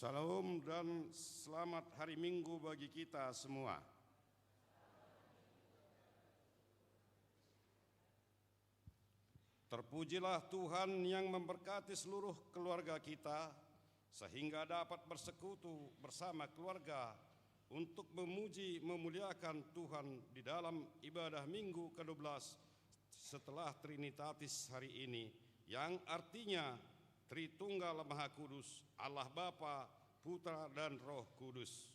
Salam dan selamat hari Minggu bagi kita semua. Terpujilah Tuhan yang memberkati seluruh keluarga kita sehingga dapat bersekutu bersama keluarga untuk memuji memuliakan Tuhan di dalam ibadah Minggu ke-12 setelah Trinitatis hari ini, yang artinya Tritunggal Maha Kudus, Allah Bapa, Putra dan Roh Kudus.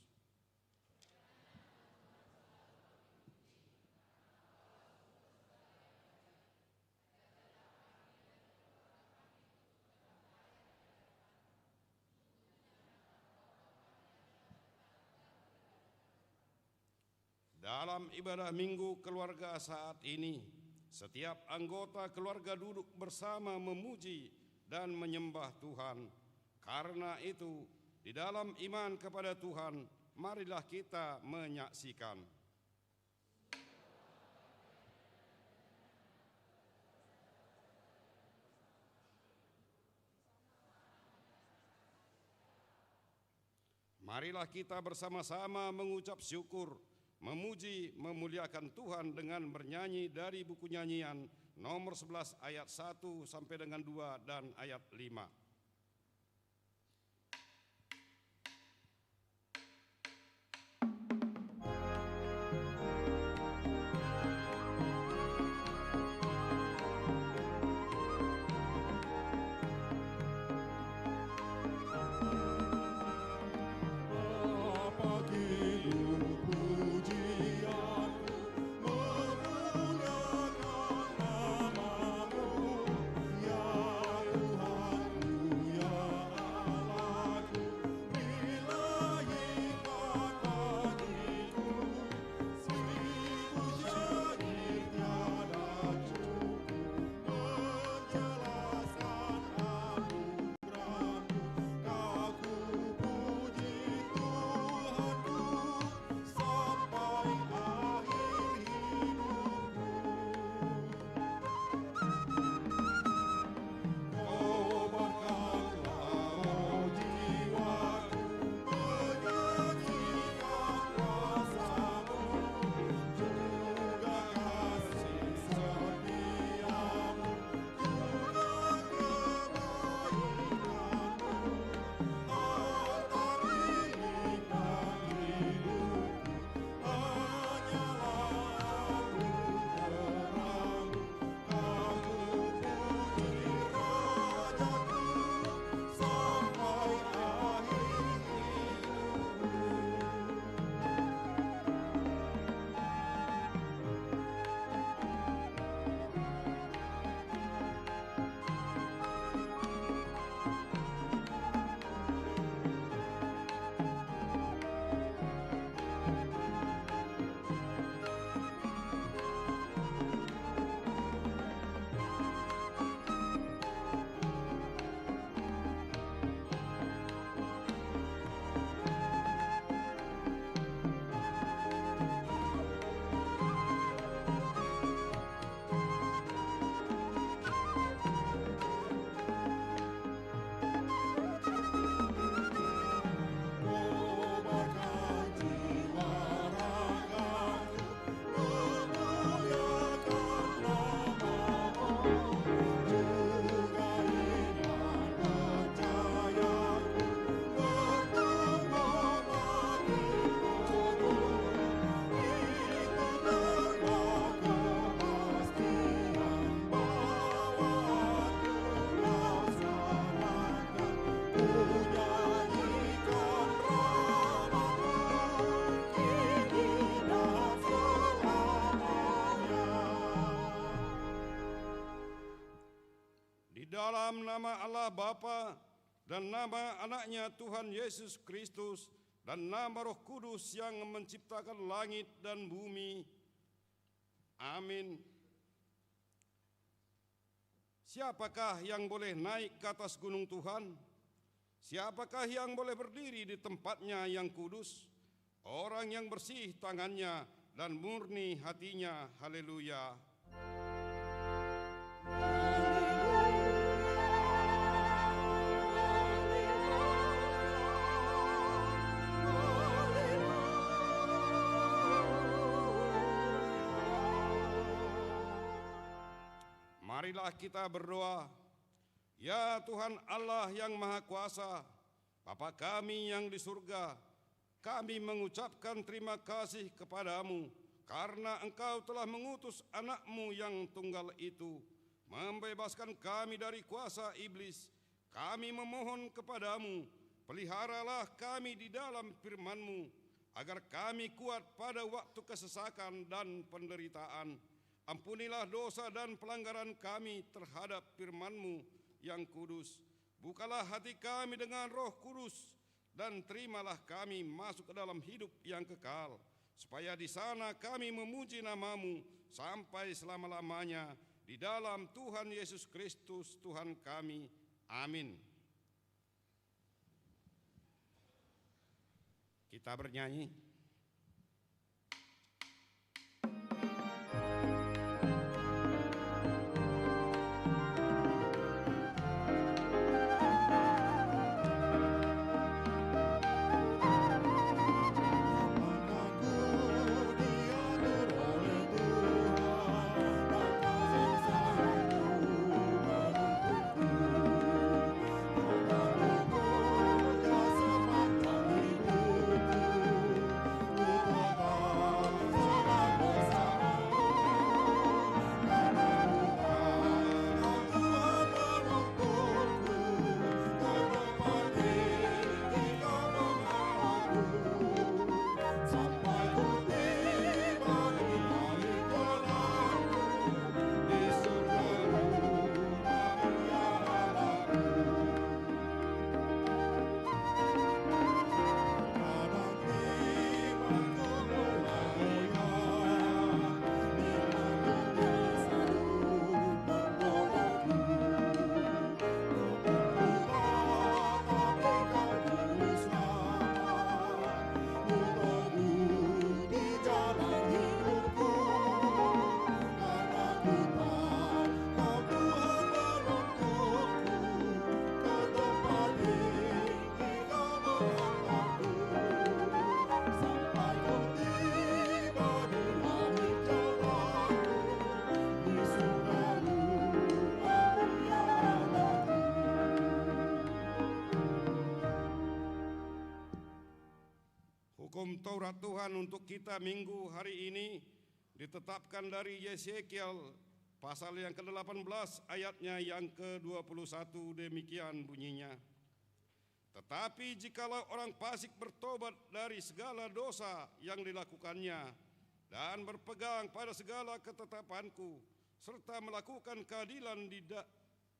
Dalam ibadah Minggu keluarga saat ini, setiap anggota keluarga duduk bersama memuji dan menyembah Tuhan. Karena itu, di dalam iman kepada Tuhan, marilah kita menyaksikan. Marilah kita bersama-sama mengucap syukur, memuji, memuliakan Tuhan dengan bernyanyi dari buku nyanyian nomor 11 ayat 1 sampai dengan 2 dan ayat 5. Dalam nama Allah Bapa dan nama anaknya Tuhan Yesus Kristus dan nama Roh Kudus yang menciptakan langit dan bumi. Amin. Siapakah yang boleh naik ke atas gunung Tuhan? Siapakah yang boleh berdiri di tempatnya yang kudus? Orang yang bersih tangannya dan murni hatinya. Haleluya. Marilah kita berdoa. Ya Tuhan Allah yang Maha Kuasa, Bapa kami yang di surga, kami mengucapkan terima kasih kepadamu karena Engkau telah mengutus anak-Mu yang tunggal itu, membebaskan kami dari kuasa iblis. Kami memohon kepadamu, peliharalah kami di dalam firman-Mu, agar kami kuat pada waktu kesesakan dan penderitaan. Ampunilah dosa dan pelanggaran kami terhadap firman-Mu yang kudus. Bukalah hati kami dengan Roh Kudus, dan terimalah kami masuk ke dalam hidup yang kekal, supaya di sana kami memuji nama-Mu sampai selama-lamanya, di dalam Tuhan Yesus Kristus Tuhan kami. Amin. Kita bernyanyi. Hukum Taurat Tuhan untuk kita minggu hari ini ditetapkan dari Yesekiel pasal yang ke-18 ayatnya yang ke-21, demikian bunyinya. Tetapi jikalau orang fasik bertobat dari segala dosa yang dilakukannya dan berpegang pada segala ketetapanku serta melakukan keadilan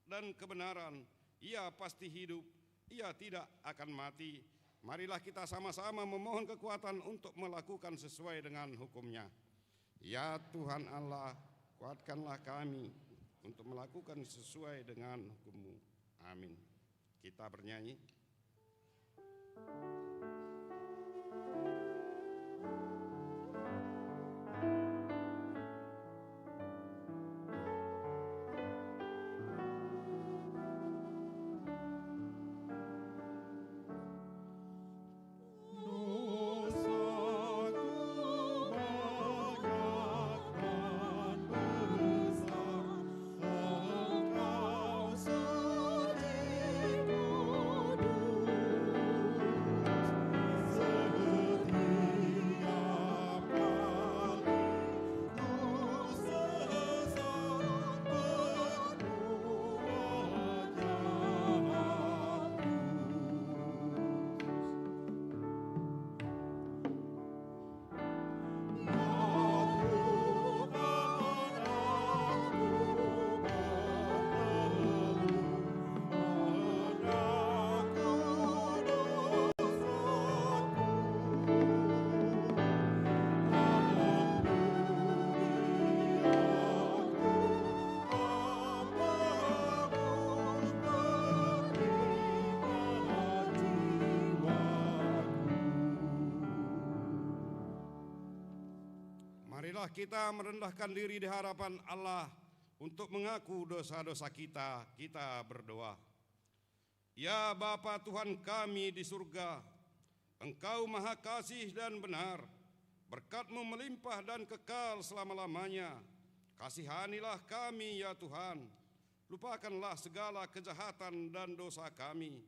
dan kebenaran, ia pasti hidup, ia tidak akan mati. Marilah kita sama-sama memohon kekuatan untuk melakukan sesuai dengan hukum-Nya. Ya Tuhan Allah, kuatkanlah kami untuk melakukan sesuai dengan hukum-Mu. Amin. Kita bernyanyi. Marilah kita merendahkan diri di hadapan Allah untuk mengaku dosa-dosa kita. Kita berdoa. Ya Bapa Tuhan kami di surga, Engkau Maha Kasih dan benar, berkat-Mu melimpah dan kekal selama-lamanya. Kasihanilah kami ya Tuhan, lupakanlah segala kejahatan dan dosa kami.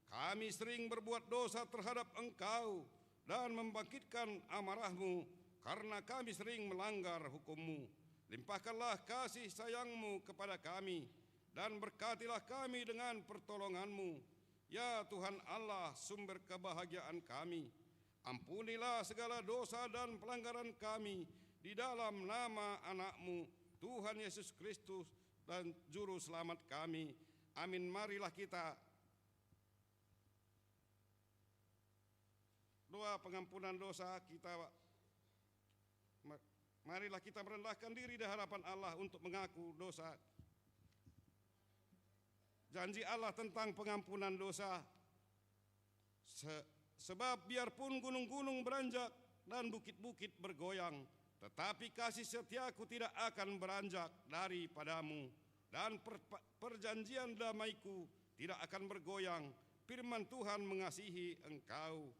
Kami sering berbuat dosa terhadap Engkau dan membangkitkan amarah-Mu karena kami sering melanggar hukum-Mu. Limpahkanlah kasih sayang-Mu kepada kami dan berkatilah kami dengan pertolongan-Mu. Ya Tuhan Allah, sumber kebahagiaan kami, ampunilah segala dosa dan pelanggaran kami di dalam nama anak-Mu, Tuhan Yesus Kristus dan Juru Selamat kami. Amin. Marilah kita doa pengampunan dosa kita. Marilah kita merendahkan diri di hadapan Allah untuk mengaku dosa. Janji Allah tentang pengampunan dosa. Sebab biarpun gunung-gunung beranjak dan bukit-bukit bergoyang, tetapi kasih setiaku tidak akan beranjak daripadamu, dan perjanjian damaiku tidak akan bergoyang. Firman Tuhan mengasihi engkau.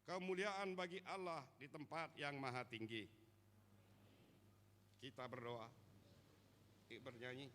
Kemuliaan bagi Allah di tempat yang maha tinggi. Kita berdoa, bernyanyi.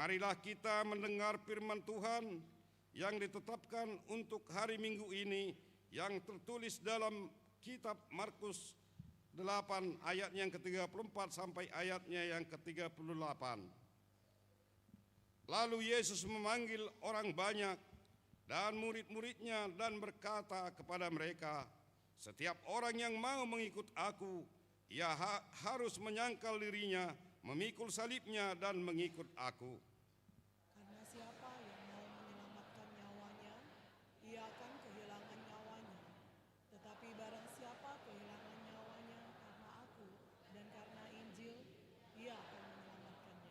Marilah kita mendengar firman Tuhan yang ditetapkan untuk hari Minggu ini, yang tertulis dalam kitab Markus 8 ayatnya yang ke-34 sampai ayatnya yang ke-38. Lalu Yesus memanggil orang banyak dan murid-muridnya dan berkata kepada mereka, "Setiap orang yang mau mengikut aku, ia harus menyangkal dirinya, memikul salibnya dan mengikut aku. Karena siapa yang mau menyelamatkan nyawanya, ia akan kehilangan nyawanya. Tetapi barang siapa kehilangan nyawanya karena aku dan karena Injil, ia akan menyelamatkannya."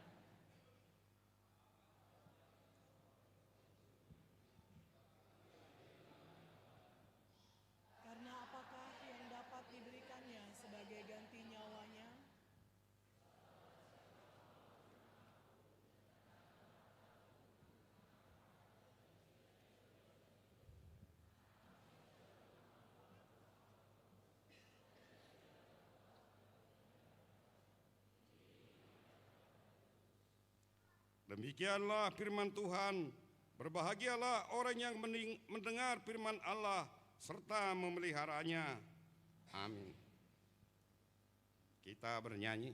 Karena apakah yang dapat diberikannya sebagai ganti nyawanya? Demikianlah firman Tuhan. Berbahagialah orang yang mendengar firman Allah serta memeliharanya. Amin. Kita bernyanyi.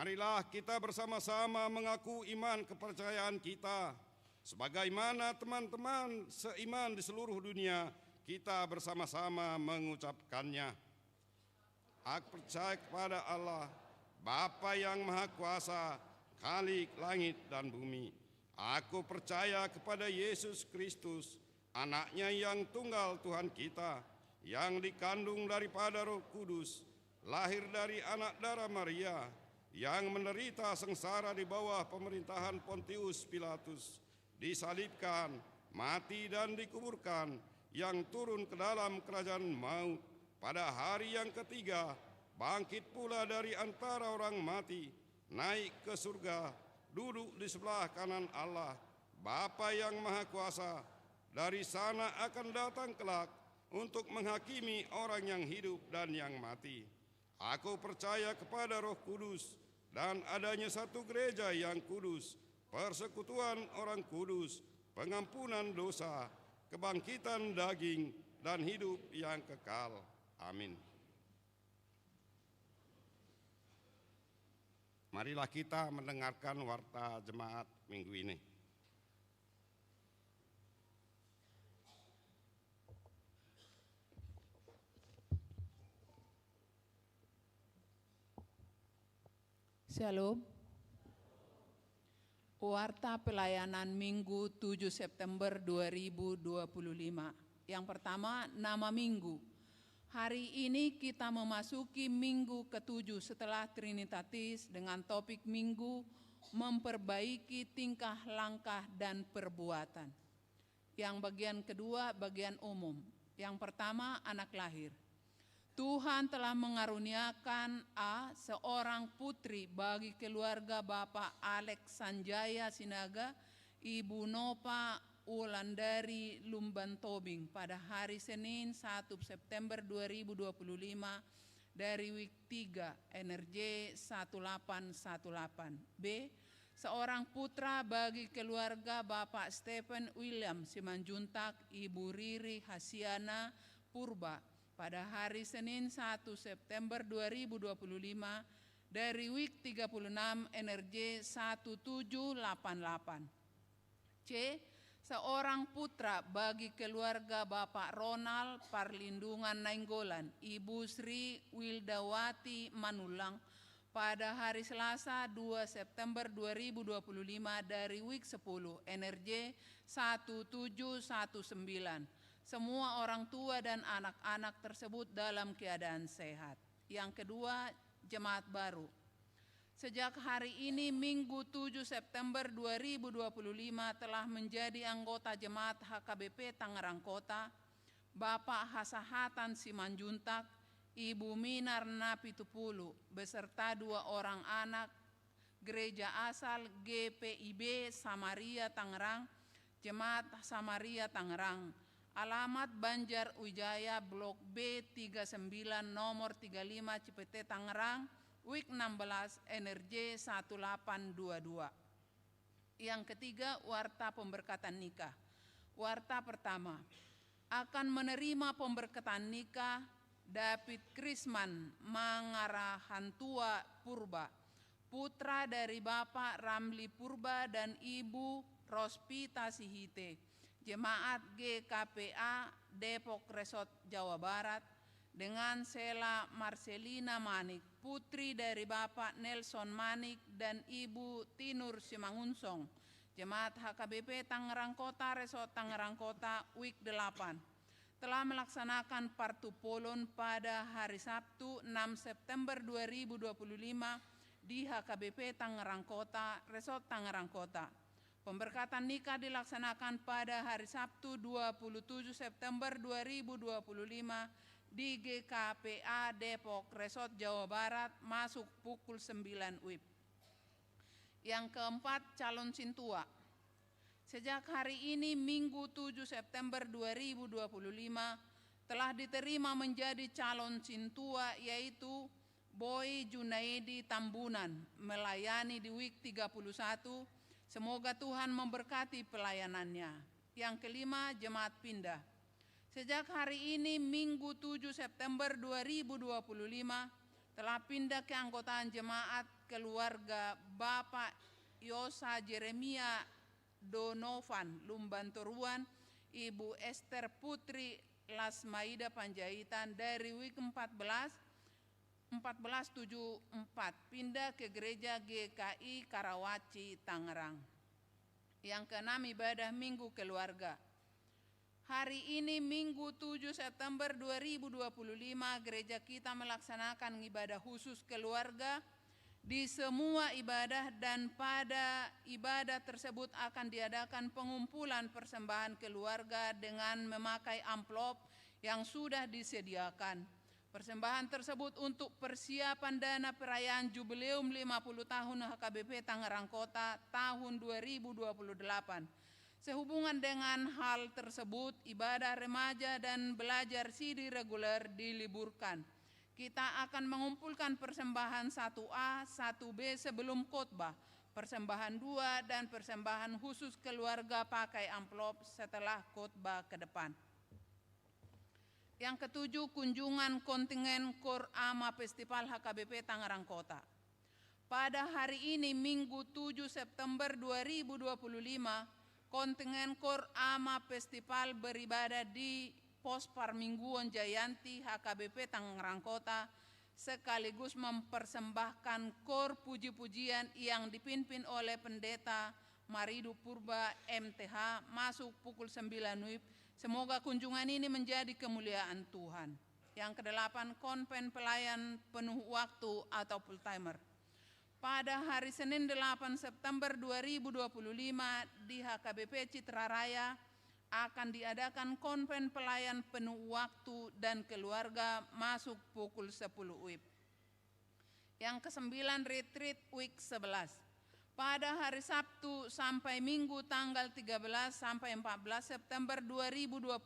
Marilah kita bersama-sama mengaku iman kepercayaan kita. Sebagaimana teman-teman seiman di seluruh dunia, kita bersama-sama mengucapkannya. Aku percaya kepada Allah, Bapa yang Maha Kuasa, Khalik langit dan bumi. Aku percaya kepada Yesus Kristus, Anaknya yang tunggal Tuhan kita, yang dikandung daripada Roh Kudus, lahir dari anak darah Maria, yang menderita sengsara di bawah pemerintahan Pontius Pilatus, disalibkan, mati dan dikuburkan, yang turun ke dalam kerajaan maut, pada hari yang ketiga, bangkit pula dari antara orang mati, naik ke surga, duduk di sebelah kanan Allah, Bapa yang Maha Kuasa, dari sana akan datang kelak untuk menghakimi orang yang hidup dan yang mati. Aku percaya kepada Roh Kudus dan adanya satu gereja yang kudus, persekutuan orang kudus, pengampunan dosa, kebangkitan daging, dan hidup yang kekal. Amin. Marilah kita mendengarkan warta jemaat minggu ini. Shalom. Warta pelayanan Minggu 7 September 2025. Yang pertama, nama minggu. Hari ini kita memasuki minggu ke-7 setelah Trinitatis dengan topik minggu memperbaiki tingkah langkah dan perbuatan. Yang bagian kedua, bagian umum. Yang pertama, anak lahir. Tuhan telah mengaruniakan seorang putri bagi keluarga Bapak Alex Sanjaya Sinaga, Ibu Nopa Wulandari Lumban Tobing pada hari Senin 1 September 2025 dari Week 3 NRJ 1818. B. Seorang putra bagi keluarga Bapak Stephen William Simanjuntak, Ibu Riri Hasiana Purba pada hari Senin 1 September 2025 dari Week 36 NRJ 1788. C. Seorang putra bagi keluarga Bapak Ronald Parlindungan Nainggolan, Ibu Sri Wildawati Manulang pada hari Selasa 2 September 2025 dari Week 10 NRJ 1719. Semua orang tua dan anak-anak tersebut dalam keadaan sehat. Yang kedua, jemaat baru. Sejak hari ini Minggu 7 September 2025 telah menjadi anggota jemaat HKBP Tangerang Kota, Bapak Hasahatan Simanjuntak, Ibu Minar Napitupulu, beserta 2 orang anak Gereja Asal GPIB Samaria Tangerang, Jemaat Samaria Tangerang. Alamat Banjar Wijaya Blok B 39 nomor 35 Cipete Tangerang, Week 16 NRJ 1822. Yang ketiga, warta pemberkatan nikah. Warta pertama, akan menerima pemberkatan nikah David Krisman Mangarahantua Purba, putra dari Bapak Ramli Purba dan Ibu Rospita Sihite, Jemaat GKPA Depok Resort Jawa Barat, dengan Sela Marcelina Manik, putri dari Bapak Nelson Manik dan Ibu Tinur Simangunsong, Jemaat HKBP Tangerang Kota Resort Tangerang Kota, Week 8. Telah melaksanakan partupolon pada hari Sabtu 6 September 2025 di HKBP Tangerang Kota, Resort Tangerang Kota. Pemberkatan nikah dilaksanakan pada hari Sabtu 27 September 2025 di GKPA Depok Resort Jawa Barat, masuk pukul 9 WIB. Yang keempat, calon sintua. Sejak hari ini Minggu 7 September 2025 telah diterima menjadi calon sintua, yaitu Boy Junaidi Tambunan, melayani di Week 31. Semoga Tuhan memberkati pelayanannya. Yang kelima, jemaat pindah. Sejak hari ini Minggu 7 September 2025 telah pindah keanggotaan jemaat keluarga Bapak Yosa Jeremia Donovan Lumbantoruan, Ibu Esther Putri Lasmaida Panjaitan dari Week 1474 pindah ke Gereja GKI Karawaci Tangerang. Yang keenam, ibadah Minggu Keluarga. Hari ini Minggu 7 September 2025 gereja kita melaksanakan ibadah khusus keluarga. Di semua ibadah dan pada ibadah tersebut akan diadakan pengumpulan persembahan keluarga dengan memakai amplop yang sudah disediakan. Persembahan tersebut untuk persiapan dana perayaan Jubileum 50 tahun HKBP Tangerang Kota tahun 2028. Sehubungan dengan hal tersebut, ibadah remaja dan belajar CD reguler diliburkan. Kita akan mengumpulkan persembahan 1A, 1B sebelum khotbah, persembahan 2 dan persembahan khusus keluarga pakai amplop setelah khotbah ke depan. Yang ketujuh, kunjungan kontingen Kor Ama Festival HKBP Tangerang Kota. Pada hari ini Minggu 7 September 2025, kontingen Kor Ama Festival beribadah di Pos Parmingguan Jayanti HKBP Tangerang Kota, sekaligus mempersembahkan kor puji-pujian yang dipimpin oleh Pendeta Maridu Purba MTH, masuk pukul 9 WIB. Semoga kunjungan ini menjadi kemuliaan Tuhan. Yang kedelapan, konven pelayan penuh waktu atau full timer. Pada hari Senin 8 September 2025 di HKBP Citra Raya akan diadakan konven pelayan penuh waktu dan keluarga, masuk pukul 10 WIB. Yang kesembilan, retreat week 11. Pada hari Sabtu sampai Minggu tanggal 13 sampai 14 September 2025,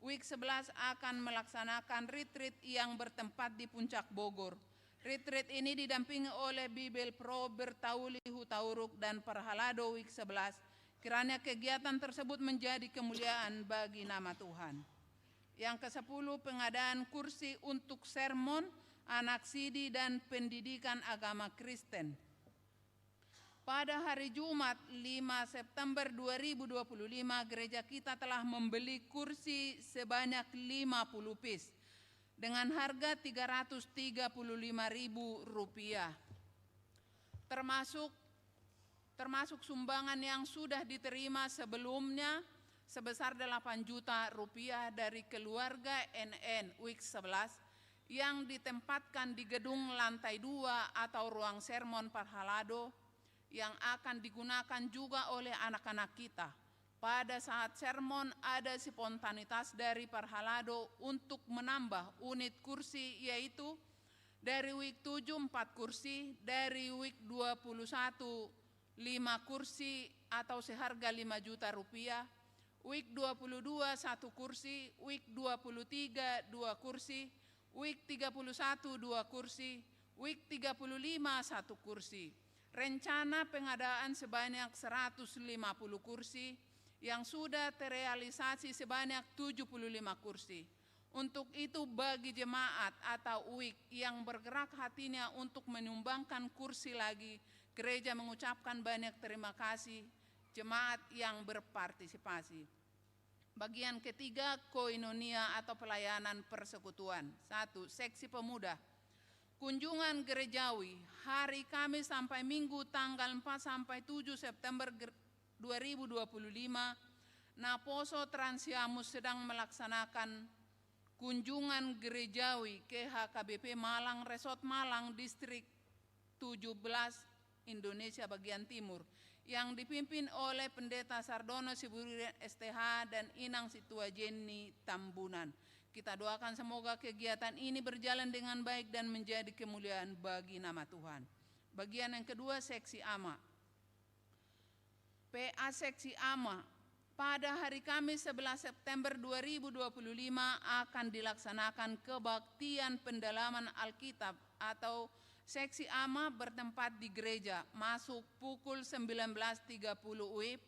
week 11 akan melaksanakan retreat yang bertempat di Puncak Bogor. Retreat ini didampingi oleh Bibel Pro Bertauli Hutauruk dan Perhalado week 11. Kiranya kegiatan tersebut menjadi kemuliaan bagi nama Tuhan. Yang ke-10, pengadaan kursi untuk sermon, anak sidi dan pendidikan agama Kristen. Pada hari Jumat 5 September 2025, gereja kita telah membeli kursi sebanyak 50 piece dengan harga Rp335.000, termasuk sumbangan yang sudah diterima sebelumnya sebesar Rp8 juta dari keluarga NN Week 11 yang ditempatkan di gedung lantai 2 atau ruang sermon Parhalado, yang akan digunakan juga oleh anak-anak kita. Pada saat sermon ada spontanitas dari Parhalado untuk menambah unit kursi, yaitu Dari week 7 4 kursi, dari week 21 5 kursi atau seharga 5 juta rupiah, week 22 1 kursi, week 23 2 kursi, week 31 2 kursi, week 35 1 kursi. Rencana pengadaan sebanyak 150 kursi yang sudah terrealisasi sebanyak 75 kursi. Untuk itu bagi jemaat atau UIK yang bergerak hatinya untuk menyumbangkan kursi lagi, gereja mengucapkan banyak terima kasih jemaat yang berpartisipasi. Bagian ketiga, koinonia atau pelayanan persekutuan. 1. Seksi pemuda. Kunjungan gerejawi hari Kamis sampai Minggu tanggal 4 sampai 7 September 2025, Naposo Transiamus sedang melaksanakan kunjungan gerejawi ke HKBP Malang Resort Malang Distrik 17 Indonesia bagian timur yang dipimpin oleh Pendeta Sardono Siburiryan STH dan Inang Situajeni Tambunan. Kita doakan semoga kegiatan ini berjalan dengan baik dan menjadi kemuliaan bagi nama Tuhan. Bagian yang kedua, seksi AMA. PA Seksi AMA pada hari Kamis 11 September 2025 akan dilaksanakan kebaktian pendalaman Alkitab atau seksi AMA bertempat di gereja, masuk pukul 19.30 WIB,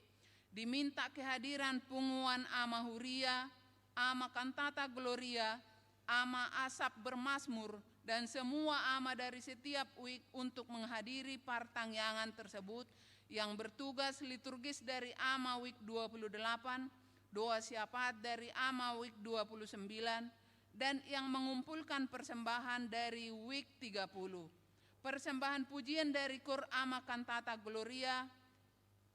diminta kehadiran Punguan AMA Huria, AMA Kantata Gloria, AMA Asap Bermasmur, dan semua AMA dari setiap WIB untuk menghadiri partangyangan tersebut yang bertugas liturgis dari AMA WIK 28, doa syafaat dari AMA WIK 29, dan yang mengumpulkan persembahan dari WIK 30. Persembahan pujian dari Kor AMA Kantata Gloria,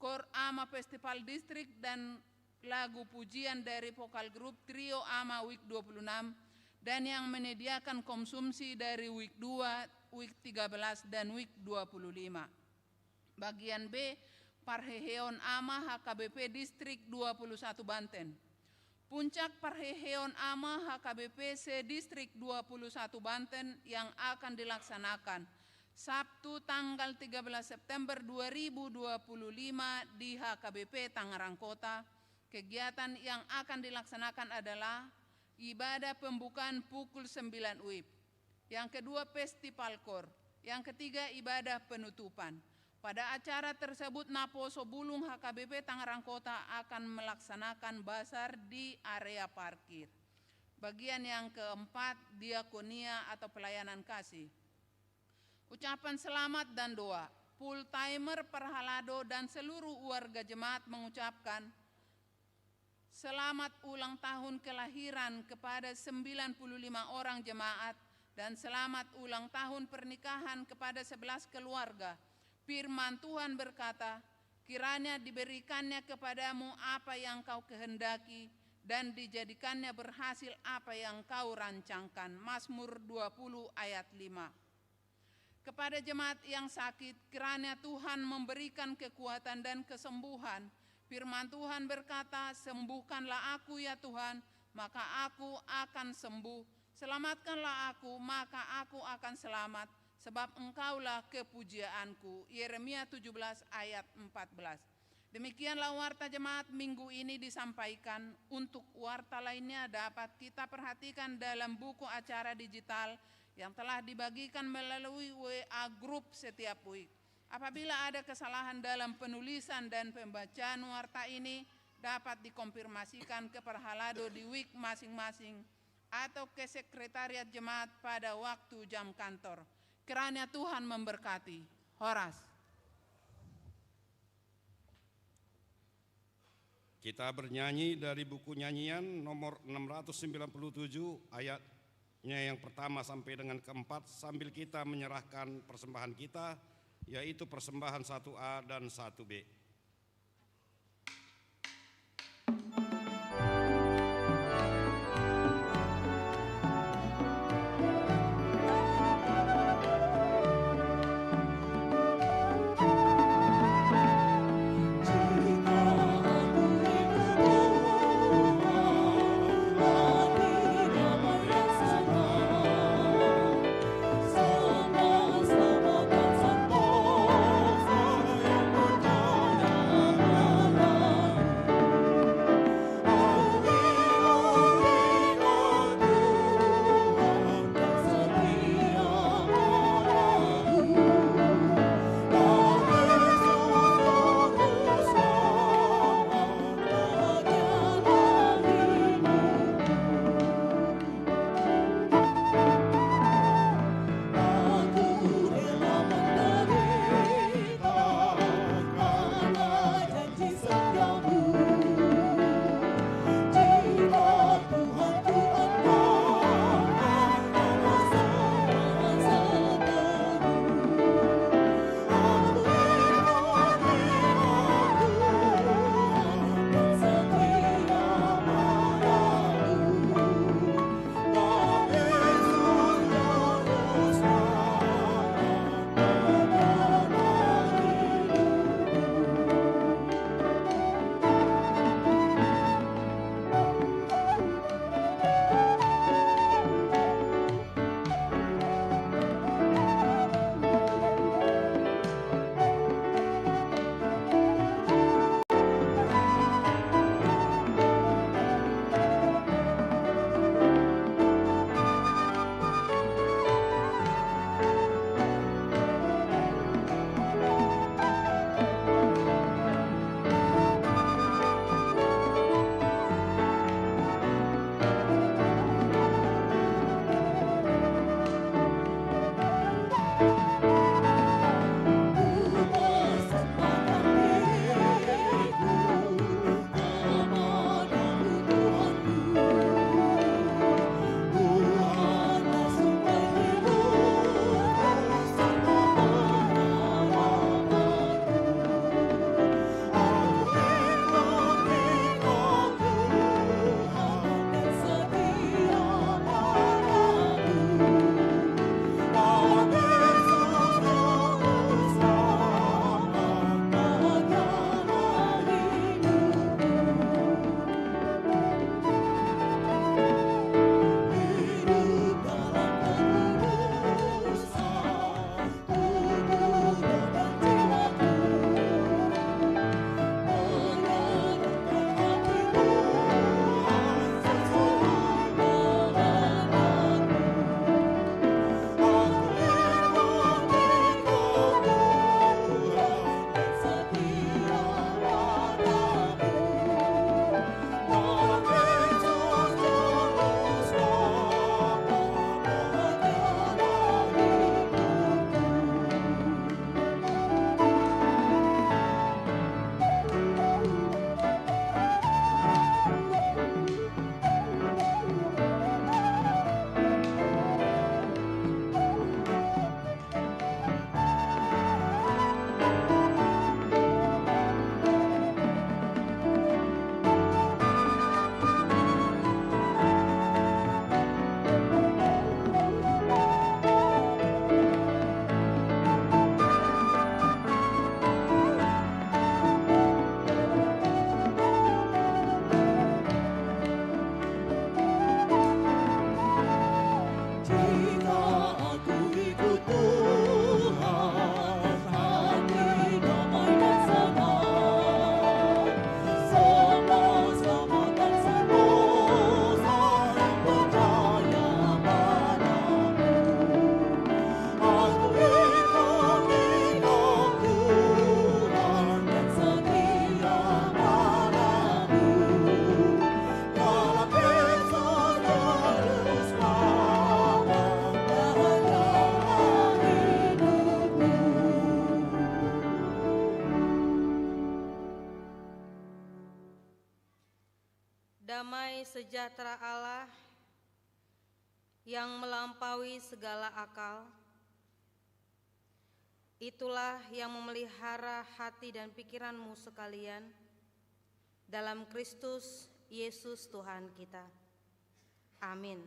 Kor AMA Festival Distrik, dan lagu pujian dari vokal grup Trio AMA WIK 26, dan yang menyediakan konsumsi dari WIK 2, WIK 13, dan WIK 25. Bagian B, Parheheon AMA HKBP Distrik 21 Banten. Puncak Parheheon AMA HKBP Se-Distrik 21 Banten yang akan dilaksanakan Sabtu tanggal 13 September 2025 di HKBP Tangerang Kota. Kegiatan yang akan dilaksanakan adalah ibadah pembukaan pukul 9 WIB. Yang kedua, Festival Kor. Yang ketiga, ibadah penutupan. Pada acara tersebut, Naposo Bulung HKBP Tangerang Kota akan melaksanakan basar di area parkir. Bagian yang keempat, diakonia atau pelayanan kasih. Ucapan selamat dan doa. Full timer Perhalado dan seluruh warga jemaat mengucapkan selamat ulang tahun kelahiran kepada 95 orang jemaat dan selamat ulang tahun pernikahan kepada 11 keluarga. Firman Tuhan berkata, kiranya diberikannya kepadamu apa yang kau kehendaki dan dijadikannya berhasil apa yang kau rancangkan. Mazmur 20 ayat 5. Kepada jemaat yang sakit, kiranya Tuhan memberikan kekuatan dan kesembuhan. Firman Tuhan berkata, sembuhkanlah aku ya Tuhan, maka aku akan sembuh. Selamatkanlah aku, maka aku akan selamat. Sebab engkaulah kepujianku. Yeremia 17 ayat 14. Demikianlah warta jemaat minggu ini disampaikan. Untuk warta lainnya dapat kita perhatikan dalam buku acara digital yang telah dibagikan melalui WA Group setiap week. Apabila ada kesalahan dalam penulisan dan pembacaan warta ini, dapat dikonfirmasikan ke Perhalado di week masing-masing atau ke sekretariat jemaat pada waktu jam kantor. Kiranya Tuhan memberkati. Horas. Kita bernyanyi dari buku nyanyian nomor 697 ayatnya yang pertama sampai dengan keempat sambil kita menyerahkan persembahan kita, yaitu persembahan 1A dan 1B. Sa sejahtera Allah yang melampaui segala akal, itulah yang memelihara hati dan pikiranmu sekalian dalam Kristus Yesus Tuhan kita. Amin.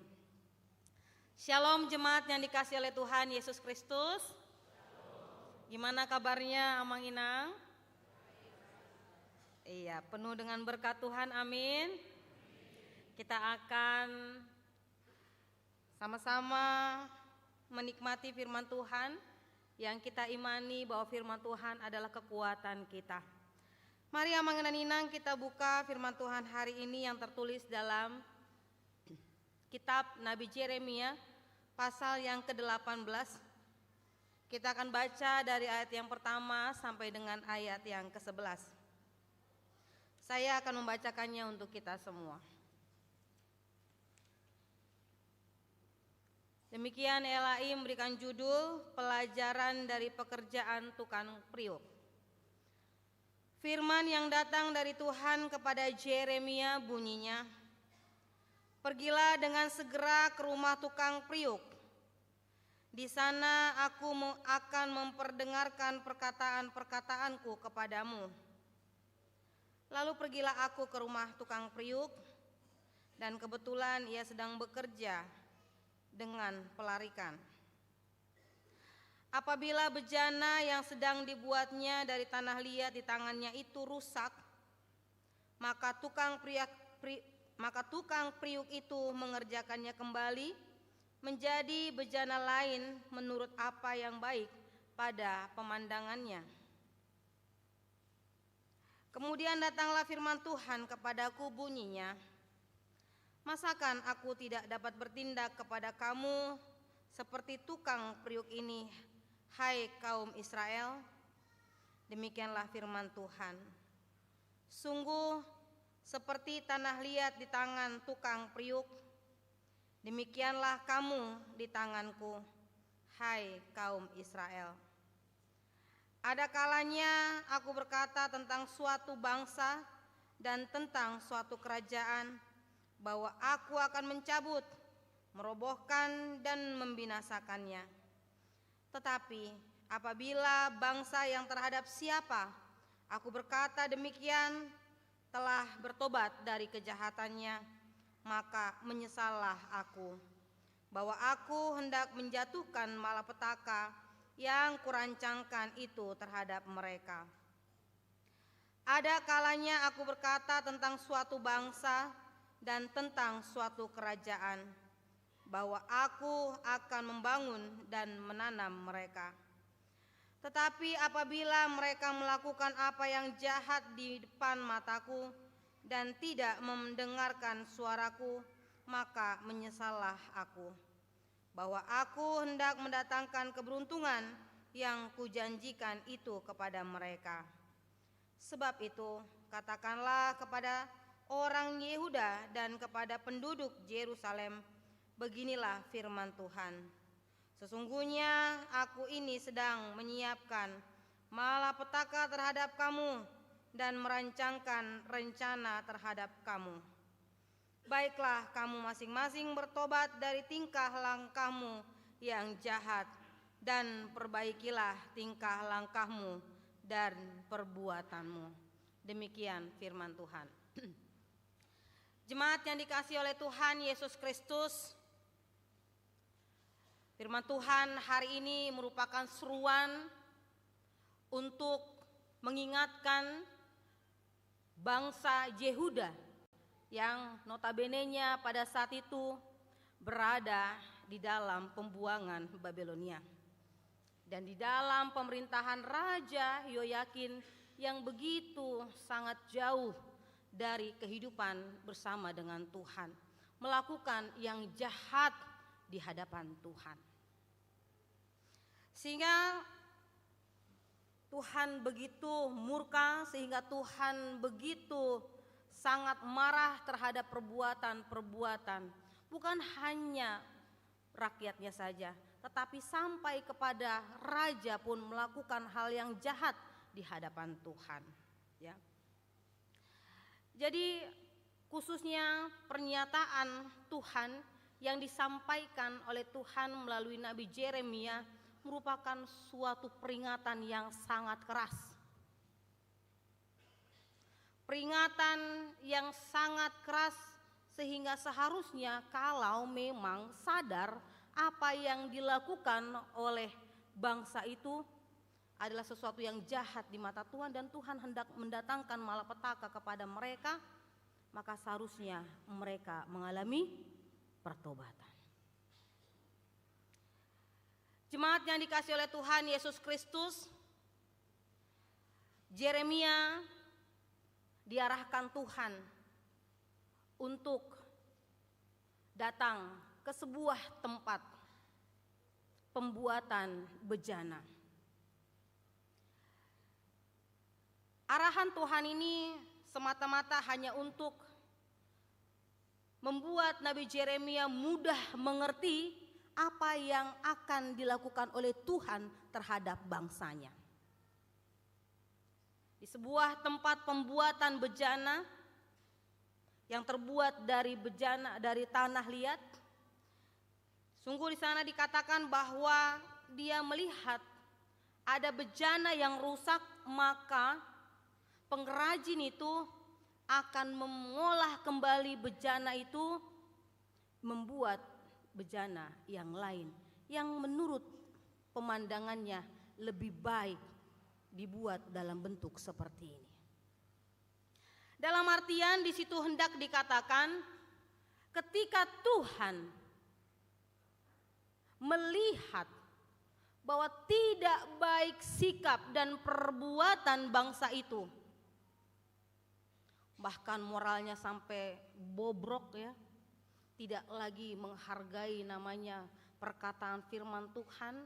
Shalom jemaat yang dikasihi oleh Tuhan Yesus Kristus. Gimana kabarnya Amang Inang? Iya, penuh dengan berkat Tuhan, amin. Kita akan sama-sama menikmati firman Tuhan yang kita imani bahwa firman Tuhan adalah kekuatan kita. Mari Amang dan Inang kita buka firman Tuhan hari ini yang tertulis dalam kitab Nabi Yeremia pasal yang ke-18. Kita akan baca dari ayat yang pertama sampai dengan ayat yang ke-11. Saya akan membacakannya untuk kita semua. Demikian ELAI memberikan judul Pelajaran dari Pekerjaan Tukang Priuk. Firman yang datang dari Tuhan kepada Yeremia bunyinya, "Pergilah dengan segera ke rumah tukang priuk. Di sana aku akan memperdengarkan perkataan-perkataanku kepadamu." Lalu pergilah aku ke rumah tukang priuk, dan kebetulan ia sedang bekerja dengan pelarikan. Apabila bejana yang sedang dibuatnya dari tanah liat di tangannya itu rusak, maka tukang priuk itu mengerjakannya kembali menjadi bejana lain menurut apa yang baik pada pemandangannya. Kemudian datanglah firman Tuhan kepadaku bunyinya, "Masakan aku tidak dapat bertindak kepada kamu seperti tukang priuk ini, hai kaum Israel?" Demikianlah firman Tuhan. "Sungguh seperti tanah liat di tangan tukang priuk, demikianlah kamu di tanganku, hai kaum Israel. Ada kalanya aku berkata tentang suatu bangsa dan tentang suatu kerajaan bahwa aku akan mencabut, merobohkan dan membinasakannya. Tetapi apabila bangsa yang terhadap siapa aku berkata demikian telah bertobat dari kejahatannya, maka menyesallah aku bahwa aku hendak menjatuhkan malapetaka yang kurancangkan itu terhadap mereka. Ada kalanya aku berkata tentang suatu bangsa dan tentang suatu kerajaan bahwa aku akan membangun dan menanam mereka. Tetapi apabila mereka melakukan apa yang jahat di depan mataku dan tidak mendengarkan suaraku, maka menyesallah aku bahwa aku hendak mendatangkan keberuntungan yang kujanjikan itu kepada mereka. Sebab itu katakanlah kepada orang Yehuda dan kepada penduduk Yerusalem, beginilah firman Tuhan. Sesungguhnya aku ini sedang menyiapkan malapetaka terhadap kamu dan merancangkan rencana terhadap kamu. Baiklah kamu masing-masing bertobat dari tingkah langkahmu yang jahat dan perbaikilah tingkah langkahmu dan perbuatanmu." Demikian firman Tuhan. Jemaat yang dikasihi oleh Tuhan Yesus Kristus, firman Tuhan hari ini merupakan seruan untuk mengingatkan bangsa Yehuda yang notabene-nya pada saat itu berada di dalam pembuangan Babilonia dan di dalam pemerintahan Raja Yoyakin yang begitu sangat jauh dari kehidupan bersama dengan Tuhan, melakukan yang jahat di hadapan Tuhan. Sehingga Tuhan begitu murka, sehingga Tuhan begitu sangat marah terhadap perbuatan-perbuatan, bukan hanya rakyatnya saja, tetapi sampai kepada raja pun melakukan hal yang jahat di hadapan Tuhan. Ya. Jadi khususnya pernyataan Tuhan yang disampaikan oleh Tuhan melalui Nabi Yeremia merupakan suatu peringatan yang sangat keras. Peringatan yang sangat keras sehingga seharusnya kalau memang sadar apa yang dilakukan oleh bangsa itu adalah sesuatu yang jahat di mata Tuhan dan Tuhan hendak mendatangkan malapetaka kepada mereka, maka seharusnya mereka mengalami pertobatan. Jemaat yang dikasihi oleh Tuhan Yesus Kristus, Yeremia diarahkan Tuhan untuk datang ke sebuah tempat pembuatan bejana. Arahan Tuhan ini semata-mata hanya untuk membuat Nabi Yeremia mudah mengerti apa yang akan dilakukan oleh Tuhan terhadap bangsanya. Di sebuah tempat pembuatan bejana yang terbuat dari bejana dari tanah liat, sungguh di sana dikatakan bahwa dia melihat ada bejana yang rusak, maka pengrajin itu akan mengolah kembali bejana itu, membuat bejana yang lain yang menurut pemandangannya lebih baik dibuat dalam bentuk seperti ini. Dalam artian di situ hendak dikatakan ketika Tuhan melihat bahwa tidak baik sikap dan perbuatan bangsa itu, bahkan moralnya sampai bobrok ya, tidak lagi menghargai namanya perkataan firman Tuhan,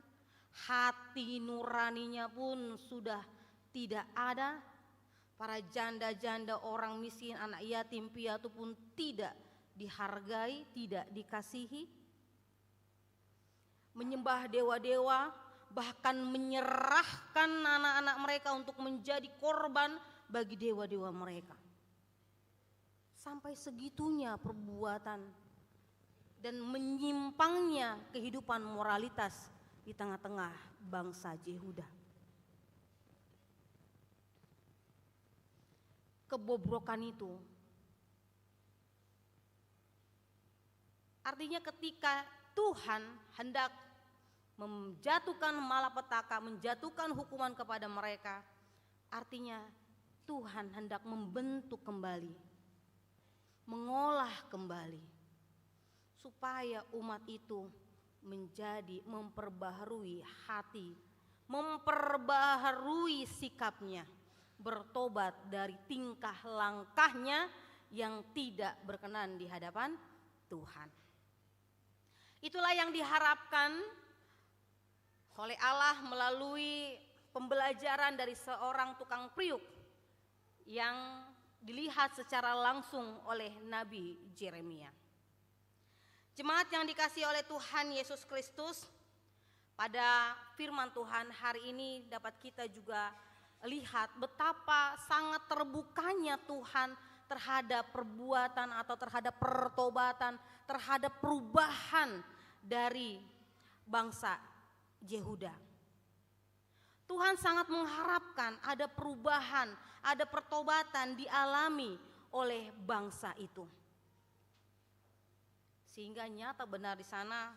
hati nuraninya pun sudah tidak ada, para janda-janda, orang miskin, anak yatim piatu pun tidak dihargai, tidak dikasihi, menyembah dewa-dewa, bahkan menyerahkan anak-anak mereka untuk menjadi korban bagi dewa-dewa mereka. Sampai segitunya perbuatan dan menyimpangnya kehidupan moralitas di tengah-tengah bangsa Yehuda. Kebobrokan itu artinya ketika Tuhan hendak menjatuhkan malapetaka, menjatuhkan hukuman kepada mereka, artinya Tuhan hendak membentuk kembali, mengolah kembali, supaya umat itu menjadi memperbaharui hati, memperbaharui sikapnya, bertobat dari tingkah langkahnya yang tidak berkenan di hadapan Tuhan. Itulah yang diharapkan oleh Allah melalui pembelajaran dari seorang tukang priuk yang dilihat secara langsung oleh Nabi Yeremia. Jemaat yang dikasihi oleh Tuhan Yesus Kristus, pada firman Tuhan hari ini dapat kita juga lihat betapa sangat terbukanya Tuhan terhadap perbuatan atau terhadap pertobatan, terhadap perubahan dari bangsa Yehuda. Tuhan sangat mengharapkan ada perubahan, ada pertobatan dialami oleh bangsa itu. Sehingga nyata benar di sana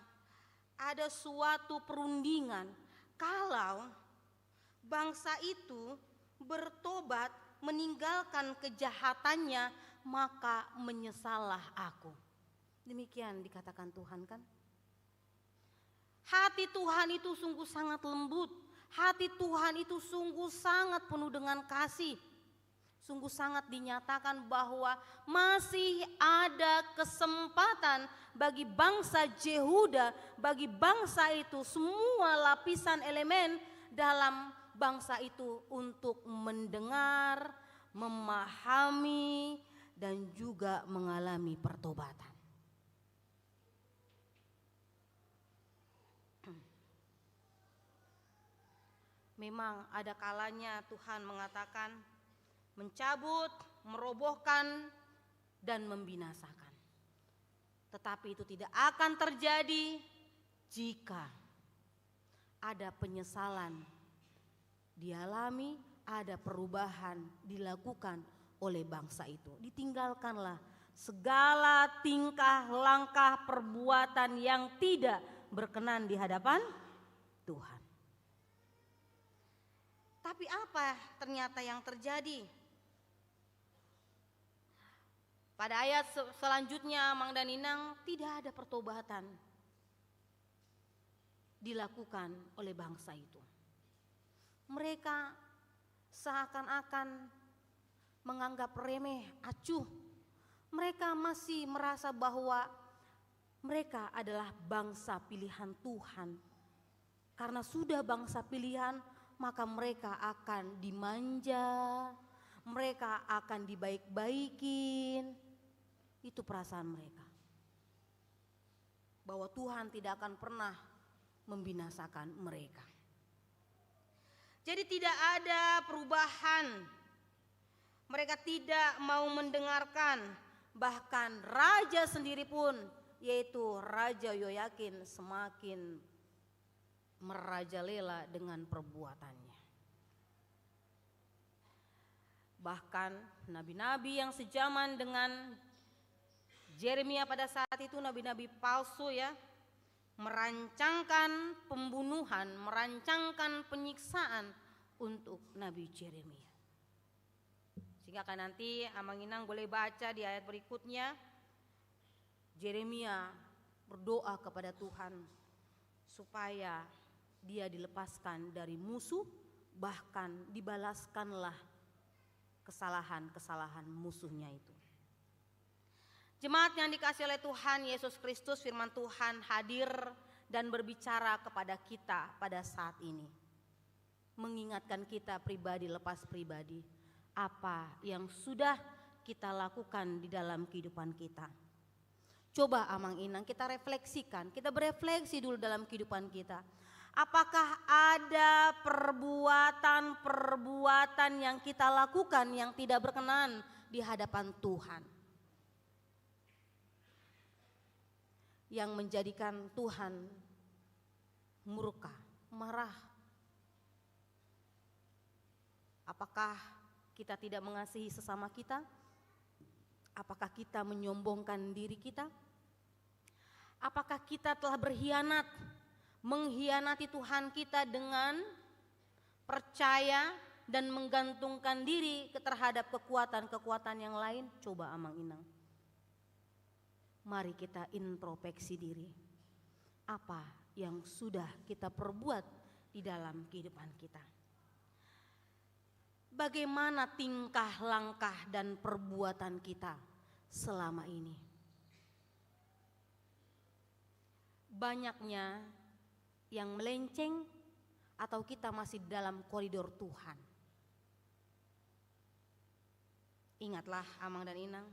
ada suatu perundingan kalau bangsa itu bertobat, meninggalkan kejahatannya, maka menyesallah aku. Demikian dikatakan Tuhan kan? Hati Tuhan itu sungguh sangat lembut, hati Tuhan itu sungguh sangat penuh dengan kasih. Sungguh sangat dinyatakan bahwa masih ada kesempatan bagi bangsa Yehuda, bagi bangsa itu, semua lapisan elemen dalam bangsa itu untuk mendengar, memahami, dan juga mengalami pertobatan. Memang ada kalanya Tuhan mengatakan mencabut, merobohkan dan membinasakan. Tetapi itu tidak akan terjadi jika ada penyesalan dialami, ada perubahan dilakukan oleh bangsa itu. Ditinggalkanlah segala tingkah, langkah, perbuatan yang tidak berkenan di hadapan Tuhan. Tapi apa ternyata yang terjadi? Pada ayat selanjutnya Amang dan Inang, tidak ada pertobatan dilakukan oleh bangsa itu. Mereka seakan-akan menganggap remeh, acuh. Mereka masih merasa bahwa mereka adalah bangsa pilihan Tuhan. Karena sudah bangsa pilihan, maka mereka akan dimanja, mereka akan dibaik-baikin. Itu perasaan mereka. Bahwa Tuhan tidak akan pernah membinasakan mereka. Jadi tidak ada perubahan. Mereka tidak mau mendengarkan. Bahkan raja sendiri pun, yaitu Raja Yoyakin, semakin merajalela dengan perbuatannya. Bahkan nabi-nabi yang sejaman dengan Yeremia pada saat itu, nabi-nabi palsu ya, merancangkan pembunuhan, merancangkan penyiksaan untuk Nabi Yeremia. Sehingga kan nanti Amang Inang boleh baca di ayat berikutnya, Yeremia berdoa kepada Tuhan supaya dia dilepaskan dari musuh, bahkan dibalaskanlah kesalahan-kesalahan musuhnya itu. Jemaat yang dikasihi oleh Tuhan Yesus Kristus, firman Tuhan hadir dan berbicara kepada kita pada saat ini. Mengingatkan kita pribadi lepas pribadi, apa yang sudah kita lakukan di dalam kehidupan kita. Coba Amang Inang kita refleksikan, kita berefleksi dulu dalam kehidupan kita. Apakah ada perbuatan-perbuatan yang kita lakukan yang tidak berkenan di hadapan Tuhan? Yang menjadikan Tuhan murka, marah. Apakah kita tidak mengasihi sesama kita? Apakah kita menyombongkan diri kita? Apakah kita telah berkhianat, mengkhianati Tuhan kita dengan percaya dan menggantungkan diri terhadap kekuatan-kekuatan yang lain? Coba Amang Inang. Mari kita introspeksi diri. Apa yang sudah kita perbuat di dalam kehidupan kita? Bagaimana tingkah, langkah, dan perbuatan kita selama ini? Banyaknya yang melenceng atau kita masih dalam koridor Tuhan? Ingatlah Amang dan Inang,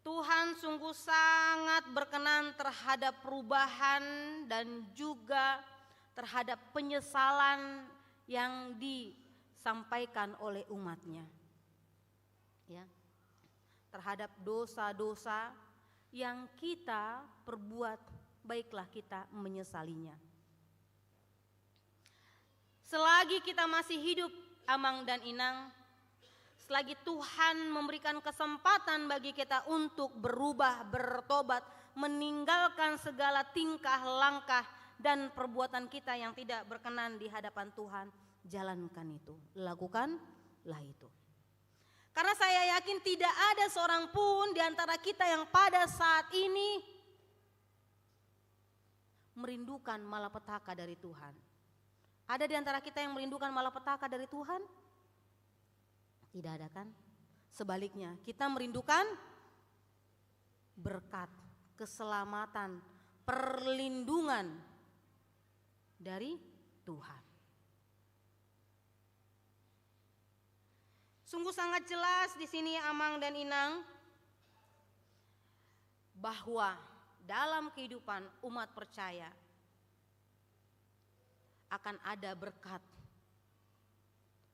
Tuhan sungguh sangat berkenan terhadap perubahan dan juga terhadap penyesalan yang disampaikan oleh umatnya. Ya, terhadap dosa-dosa yang kita perbuat, baiklah kita menyesalinya. Selagi kita masih hidup Amang dan Inang, selagi Tuhan memberikan kesempatan bagi kita untuk berubah, bertobat, meninggalkan segala tingkah, langkah, dan perbuatan kita yang tidak berkenan di hadapan Tuhan, jalankan itu, lakukanlah itu. Karena saya yakin tidak ada seorang pun di antara kita yang pada saat ini merindukan malapetaka dari Tuhan. Ada di antara kita yang merindukan malapetaka dari Tuhan? Tidak ada kan? Sebaliknya, kita merindukan berkat, keselamatan, perlindungan dari Tuhan. Sungguh sangat jelas di sini Amang dan Inang bahwa dalam kehidupan umat percaya akan ada berkat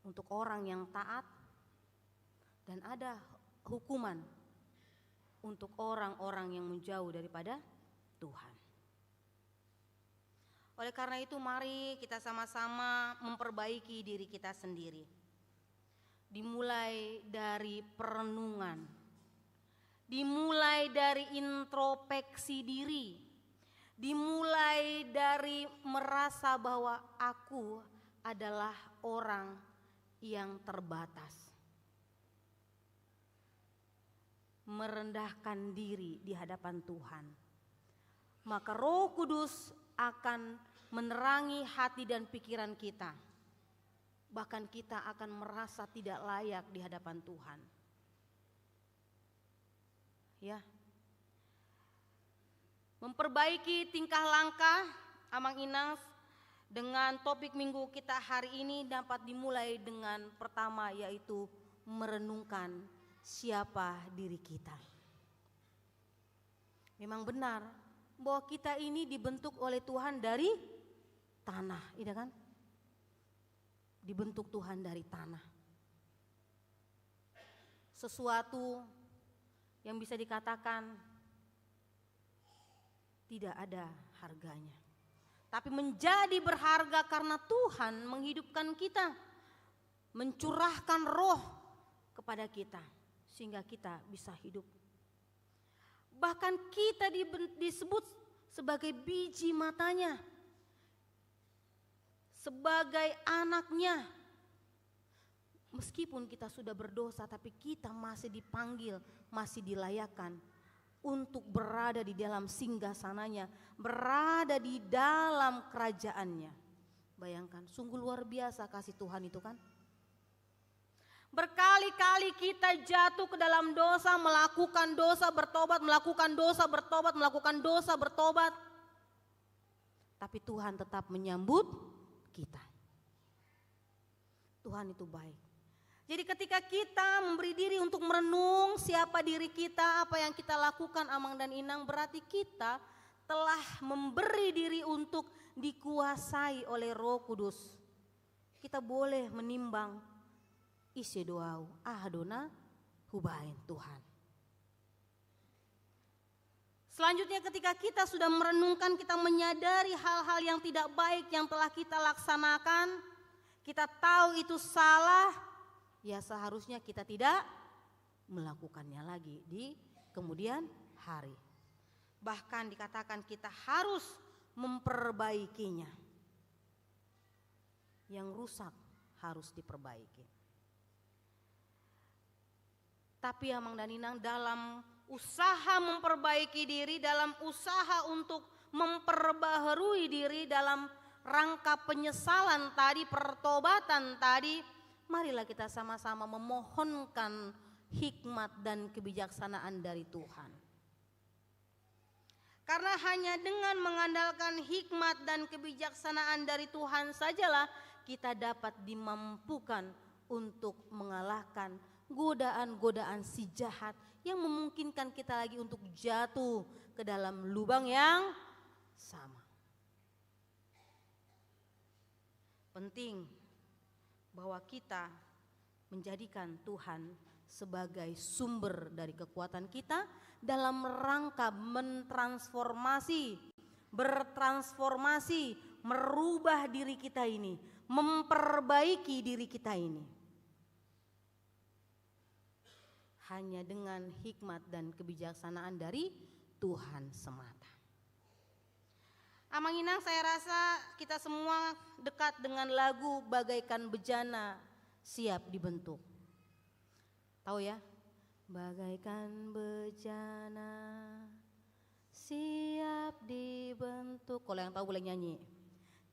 untuk orang yang taat, dan ada hukuman untuk orang-orang yang menjauh daripada Tuhan. Oleh karena itu mari kita sama-sama memperbaiki diri kita sendiri. Dimulai dari perenungan, dimulai dari introspeksi diri, dimulai dari merasa bahwa aku adalah orang yang terbatas. Merendahkan diri di hadapan Tuhan. Maka Roh Kudus akan menerangi hati dan pikiran kita. Bahkan kita akan merasa tidak layak di hadapan Tuhan. Ya. Memperbaiki tingkah langkah Amang Inang dengan topik minggu kita hari ini dapat dimulai dengan pertama, yaitu merenungkan siapa diri kita. Memang benar bahwa kita ini dibentuk oleh Tuhan dari tanah, iya kan? Dibentuk Tuhan dari tanah. Sesuatu yang bisa dikatakan tidak ada harganya. Tapi menjadi berharga karena Tuhan menghidupkan kita, mencurahkan roh kepada kita sehingga kita bisa hidup. Bahkan kita disebut sebagai biji matanya, sebagai anaknya. Meskipun kita sudah berdosa, tapi kita masih dipanggil, masih dilayakkan untuk berada di dalam singgasananya, berada di dalam kerajaannya. Bayangkan, sungguh luar biasa kasih Tuhan itu kan. Berkali-kali kita jatuh ke dalam dosa, melakukan dosa, bertobat, melakukan dosa, bertobat, melakukan dosa, bertobat. Tapi Tuhan tetap menyambut kita. Tuhan itu baik. Jadi ketika kita memberi diri untuk merenung siapa diri kita, apa yang kita lakukan Amang dan Inang, berarti kita telah memberi diri untuk dikuasai oleh Roh Kudus. Kita boleh menimbang isi doau ahadona hubain Tuhan. Selanjutnya ketika kita sudah merenungkan, kita menyadari hal-hal yang tidak baik yang telah kita laksanakan, kita tahu itu salah, ya seharusnya kita tidak melakukannya lagi di kemudian hari. Bahkan dikatakan kita harus memperbaikinya. Yang rusak harus diperbaiki. Tapi Amang dan Inang dalam usaha memperbaiki diri, dalam usaha untuk memperbaharui diri dalam rangka penyesalan tadi, pertobatan tadi, marilah kita sama-sama memohonkan hikmat dan kebijaksanaan dari Tuhan. Karena hanya dengan mengandalkan hikmat dan kebijaksanaan dari Tuhan sajalah kita dapat dimampukan untuk mengalahkan godaan-godaan si jahat yang memungkinkan kita lagi untuk jatuh ke dalam lubang yang sama. Penting bahwa kita menjadikan Tuhan sebagai sumber dari kekuatan kita dalam rangka bertransformasi, merubah diri kita ini, memperbaiki diri kita ini. Hanya dengan hikmat dan kebijaksanaan dari Tuhan semata. Amang Inang, saya rasa kita semua dekat dengan lagu Bagaikan Bejana Siap Dibentuk. Tahu ya? Bagaikan bejana siap dibentuk. Kalau yang tahu boleh nyanyi.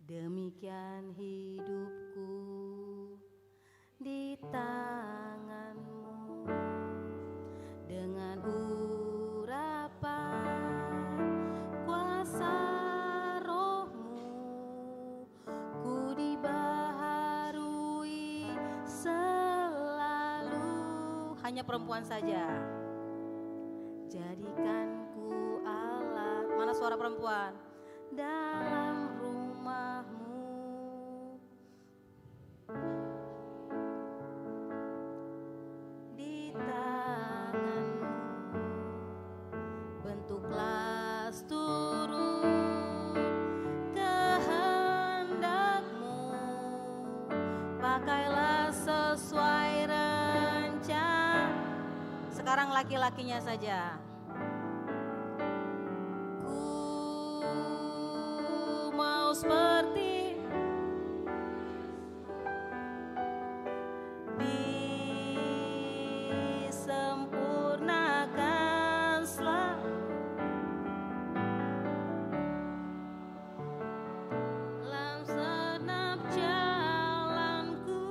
Demikian hidupku di tanganmu, dengan urapan kuasa rohmu, ku dibaharui selalu. Hanya perempuan saja. Jadikan ku alat. Mana suara perempuan? Dalam rumahmu. Sekarang laki-lakinya saja. Ku mau seperti disempurnakan selalu dalam segenap jalanku,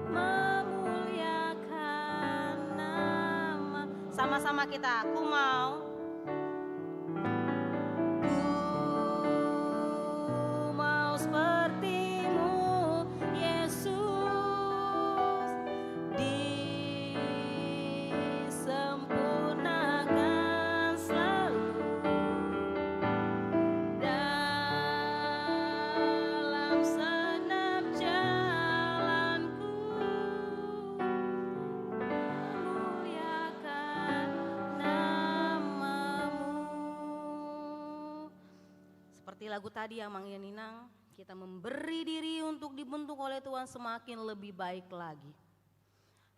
memuliakan nama. Sama-sama kita, aku mau. Ku mau seperti-Mu, Yesus, disempurnakan selalu dalam segenap jalanku, memuliakan nama-Mu. Seperti lagu tadi yang Mang Yaninang, kita memberi diri untuk dibentuk oleh Tuhan semakin lebih baik lagi.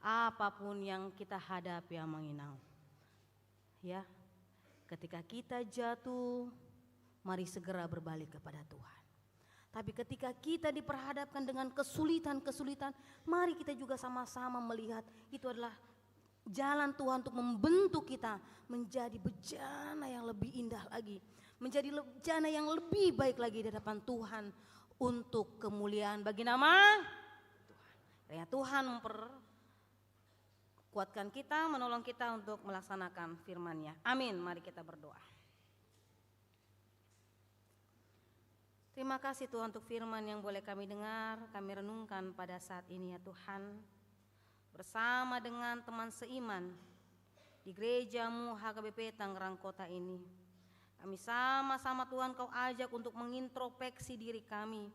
Apapun yang kita hadapi ya Mang Inang. Ya, ketika kita jatuh, mari segera berbalik kepada Tuhan. Tapi ketika kita diperhadapkan dengan kesulitan-kesulitan, mari kita juga sama-sama melihat itu adalah jalan Tuhan untuk membentuk kita menjadi bejana yang lebih indah lagi, menjadi bejana yang lebih baik lagi di hadapan Tuhan untuk kemuliaan bagi nama Tuhan. Ya, Tuhan memperkuatkan kita, menolong kita untuk melaksanakan firman-Nya. Amin. Mari kita berdoa. Terima kasih Tuhan untuk firman yang boleh kami dengar, kami renungkan pada saat ini ya Tuhan. Bersama dengan teman seiman di gereja-Mu HKBP Tangerang Kota ini. Kami sama-sama Tuhan Kau ajak untuk mengintrospeksi diri kami.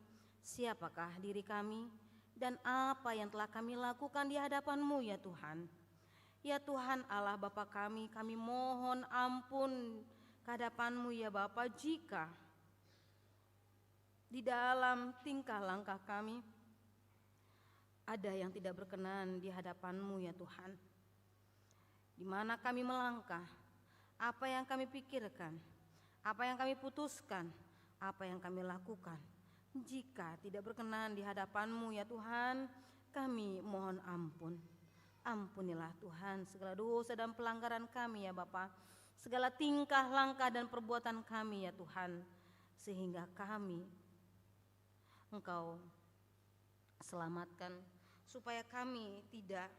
Siapakah diri kami dan apa yang telah kami lakukan di hadapan-Mu ya Tuhan. Ya Tuhan Allah Bapa kami mohon ampun ke hadapan-Mu ya Bapa jika di dalam tingkah langkah kami ada yang tidak berkenan di hadapan-Mu ya Tuhan. Di mana kami melangkah, apa yang kami pikirkan, apa yang kami putuskan, apa yang kami lakukan. Jika tidak berkenan di hadapan-Mu ya Tuhan, kami mohon ampun. Ampunilah Tuhan segala dosa dan pelanggaran kami ya Bapa, segala tingkah langkah dan perbuatan kami ya Tuhan, sehingga kami Engkau selamatkan, supaya kami tidak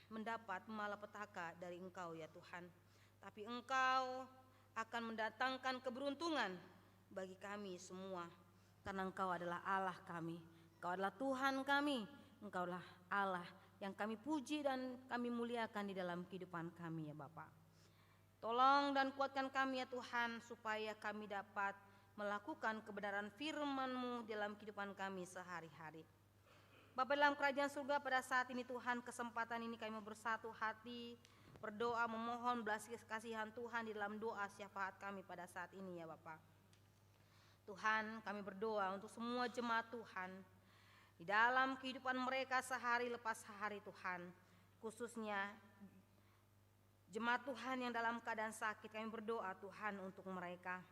mendapat malapetaka dari Engkau ya Tuhan, tapi Engkau akan mendatangkan keberuntungan bagi kami semua, karena Engkau adalah Allah kami, Engkau adalah Tuhan kami, Engkau adalah Allah yang kami puji dan kami muliakan di dalam kehidupan kami ya Bapa. Tolong dan kuatkan kami ya Tuhan, supaya kami dapat melakukan kebenaran firman-Mu dalam kehidupan kami sehari-hari. Bapa dalam kerajaan surga, pada saat ini Tuhan, kesempatan ini kami bersatu hati, berdoa memohon belas kasihan Tuhan di dalam doa syafaat kami pada saat ini ya Bapa. Tuhan, kami berdoa untuk semua jemaat Tuhan di dalam kehidupan mereka sehari lepas hari Tuhan, khususnya jemaat Tuhan yang dalam keadaan sakit, kami berdoa Tuhan untuk mereka.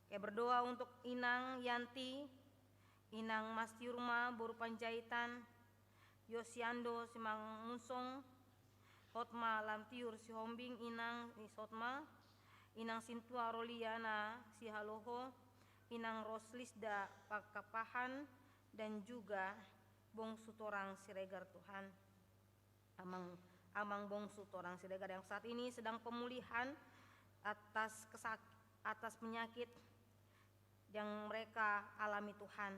Kami berdoa untuk Inang Yanti, Inang Mas Tiurma, Boru Panjaitan, Yosiando Simang Musong, Hotma Lamtiur Si Hombing, Inang Isotma, Inang Sintua Roliana Si Haloho, Inang Roslisda Pakapahan, dan juga Bongsu Torang Siregar Tuhan. Amang Bongsu Torang Siregar yang saat ini sedang pemulihan atas penyakit yang mereka alami Tuhan.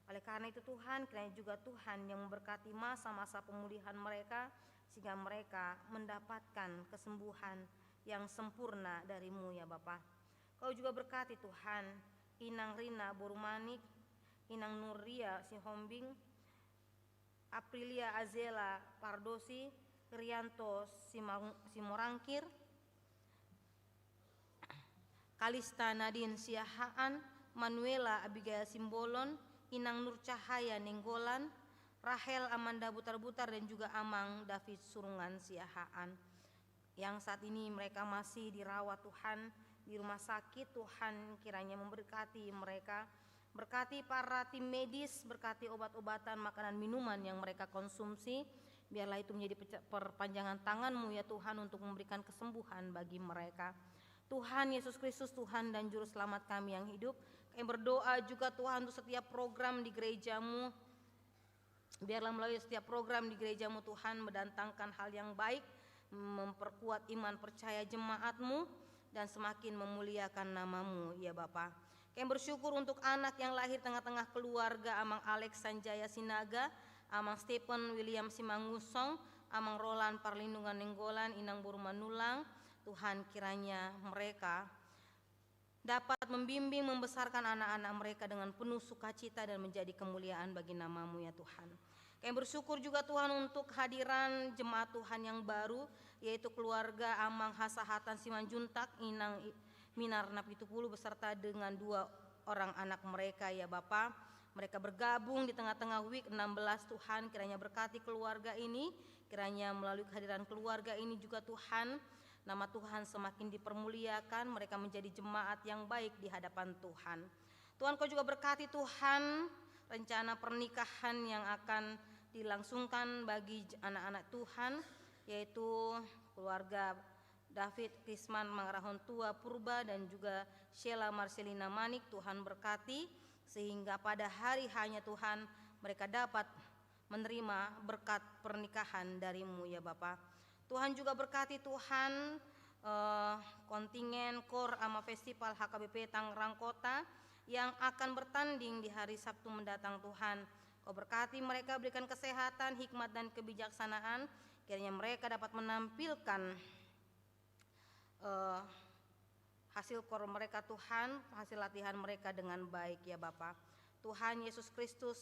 Oleh karena itu Tuhan, kiranya juga Tuhan yang memberkati masa-masa pemulihan mereka, sehingga mereka mendapatkan kesembuhan yang sempurna dari-Mu ya Bapa. Kau juga berkati Tuhan Inang Rina Borumanik, Inang Nuria Sihombing, Aprilia Azela Pardosi, Rianto Simorangkir, Kalista Nadine Siahaan, Manuela Abigail Simbolon, Inang Nur Cahaya Nenggolan, Rahel Amanda Butar-Butar dan juga Amang David Surungan Siahaan, yang saat ini mereka masih dirawat Tuhan di rumah sakit. Tuhan kiranya memberkati mereka, berkati para tim medis, berkati obat-obatan, makanan, minuman yang mereka konsumsi. Biarlah itu menjadi perpanjangan tangan-Mu ya Tuhan untuk memberikan kesembuhan bagi mereka. Tuhan Yesus Kristus, Tuhan dan Juru Selamat kami yang hidup, kami berdoa juga Tuhan untuk setiap program di gereja-Mu. Biarlah melalui setiap program di gereja-Mu Tuhan mendatangkan hal yang baik, memperkuat iman percaya jemaat-Mu, dan semakin memuliakan nama-Mu ya Bapa. Kami bersyukur untuk anak yang lahir tengah-tengah keluarga Amang Alex Sanjaya Sinaga, Amang Stephen William Simangusong, Amang Roland Parlindungan Nenggolan, Inang Burmanulang. Tuhan kiranya mereka dapat membimbing membesarkan anak-anak mereka dengan penuh sukacita dan menjadi kemuliaan bagi nama-Mu ya Tuhan. Kami bersyukur juga Tuhan untuk hadiran jemaat Tuhan yang baru, yaitu keluarga Amang Hasahatan Simanjuntak, Inang Minar Napitupulu beserta dengan 2 orang anak mereka ya Bapa. Mereka bergabung di tengah-tengah week 16 Tuhan, kiranya berkati keluarga ini, kiranya melalui kehadiran keluarga ini juga Tuhan, nama Tuhan semakin dipermuliakan, mereka menjadi jemaat yang baik di hadapan Tuhan. Tuhan Kau juga berkati Tuhan rencana pernikahan yang akan dilangsungkan bagi anak-anak Tuhan, yaitu keluarga David Krisman Mangrahon Tua Purba dan juga Sheila Marcelina Manik. Tuhan berkati sehingga pada hari hanya Tuhan mereka dapat menerima berkat pernikahan dari-Mu ya Bapa. Tuhan juga berkati Tuhan kontingen KOR AMA Festival HKBP Tangerang Kota yang akan bertanding di hari Sabtu mendatang Tuhan. Kau berkati mereka, berikan kesehatan, hikmat dan kebijaksanaan, kiranya mereka dapat menampilkan hasil KOR mereka Tuhan, hasil latihan mereka dengan baik ya Bapa. Tuhan Yesus Kristus,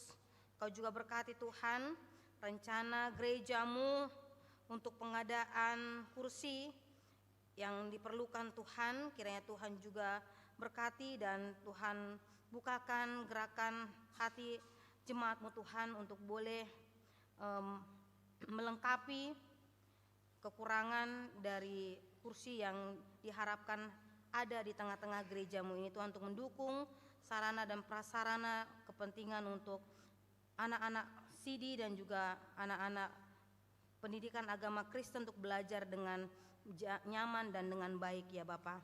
Kau juga berkati Tuhan rencana gereja-Mu untuk pengadaan kursi yang diperlukan Tuhan, kiranya Tuhan juga berkati dan Tuhan bukakan gerakan hati jemaat-Mu Tuhan untuk boleh melengkapi kekurangan dari kursi yang diharapkan ada di tengah-tengah gereja-Mu ini Tuhan, untuk mendukung sarana dan prasarana kepentingan untuk anak-anak CD dan juga anak-anak pendidikan agama Kristen untuk belajar dengan nyaman dan dengan baik ya Bapa.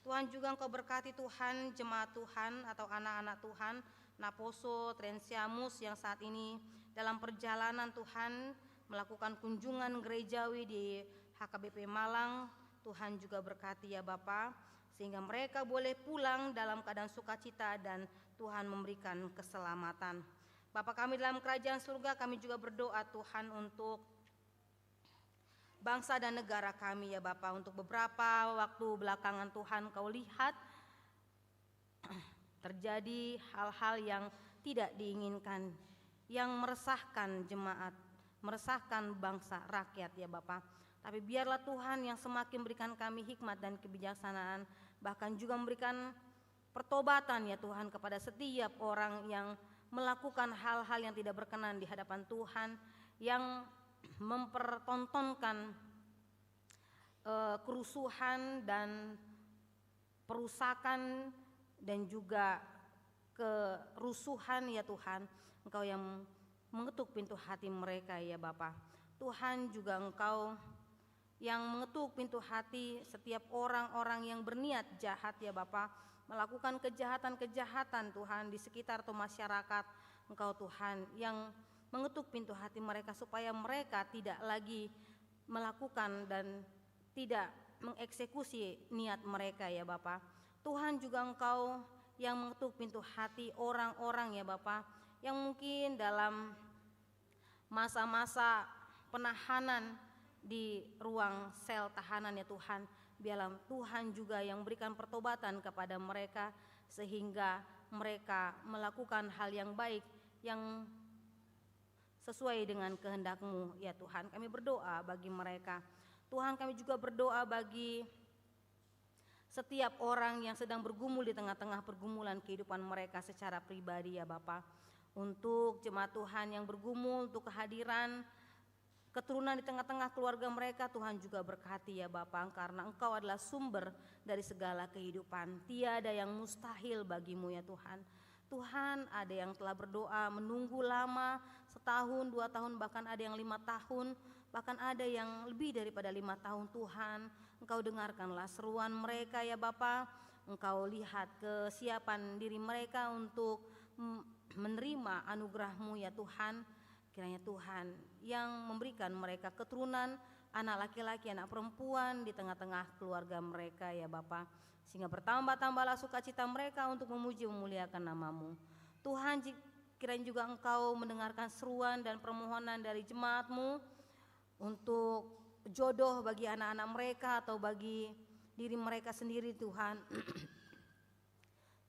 Tuhan juga Engkau berkati Tuhan jemaat Tuhan atau anak-anak Tuhan Naposo Trensiamus yang saat ini dalam perjalanan Tuhan melakukan kunjungan gerejawi di HKBP Malang. Tuhan juga berkati ya Bapa, sehingga mereka boleh pulang dalam keadaan sukacita dan Tuhan memberikan keselamatan. Bapa kami dalam kerajaan surga, kami juga berdoa Tuhan untuk bangsa dan negara kami ya Bapa. Untuk beberapa waktu belakangan Tuhan Kau lihat terjadi hal-hal yang tidak diinginkan, yang meresahkan jemaat, meresahkan bangsa rakyat ya Bapa. Tapi biarlah Tuhan yang semakin berikan kami hikmat dan kebijaksanaan, bahkan juga memberikan pertobatan ya Tuhan kepada setiap orang yang melakukan hal-hal yang tidak berkenan di hadapan Tuhan, yang mempertontonkan kerusuhan dan perusakan dan juga kerusuhan ya Tuhan. Engkau yang mengetuk pintu hati mereka ya Bapa. Tuhan juga Engkau yang mengetuk pintu hati setiap orang-orang yang berniat jahat ya Bapa, melakukan kejahatan-kejahatan Tuhan di sekitar atau masyarakat. Engkau Tuhan yang mengetuk pintu hati mereka supaya mereka tidak lagi melakukan dan tidak mengeksekusi niat mereka ya Bapa. Tuhan juga Engkau yang mengetuk pintu hati orang-orang ya Bapa, yang mungkin dalam masa-masa penahanan di ruang sel tahanan ya Tuhan. Biarlah Tuhan juga yang berikan pertobatan kepada mereka, sehingga mereka melakukan hal yang baik yang sesuai dengan kehendak-Mu ya Tuhan. Kami berdoa bagi mereka. Tuhan, kami juga berdoa bagi setiap orang yang sedang bergumul di tengah-tengah pergumulan kehidupan mereka secara pribadi ya Bapa. Untuk jemaat Tuhan yang bergumul untuk kehadiran keturunan di tengah-tengah keluarga mereka, Tuhan juga berkati ya Bapa, karena Engkau adalah sumber dari segala kehidupan. Tiada yang mustahil bagimu ya Tuhan. Tuhan, ada yang telah berdoa menunggu lama, 1 tahun, 2 tahun, bahkan ada yang 5 tahun, bahkan ada yang lebih daripada 5 tahun. Tuhan, Engkau dengarkanlah seruan mereka ya Bapa. Engkau lihat kesiapan diri mereka untuk menerima anugerah-Mu ya Tuhan. Kiranya Tuhan yang memberikan mereka keturunan, anak laki-laki, anak perempuan di tengah-tengah keluarga mereka ya Bapa, sehingga bertambah-tambahlah sukacita mereka untuk memuji memuliakan nama-Mu. Tuhan, kiranya juga Engkau mendengarkan seruan dan permohonan dari jemaat-Mu untuk jodoh bagi anak-anak mereka atau bagi diri mereka sendiri Tuhan.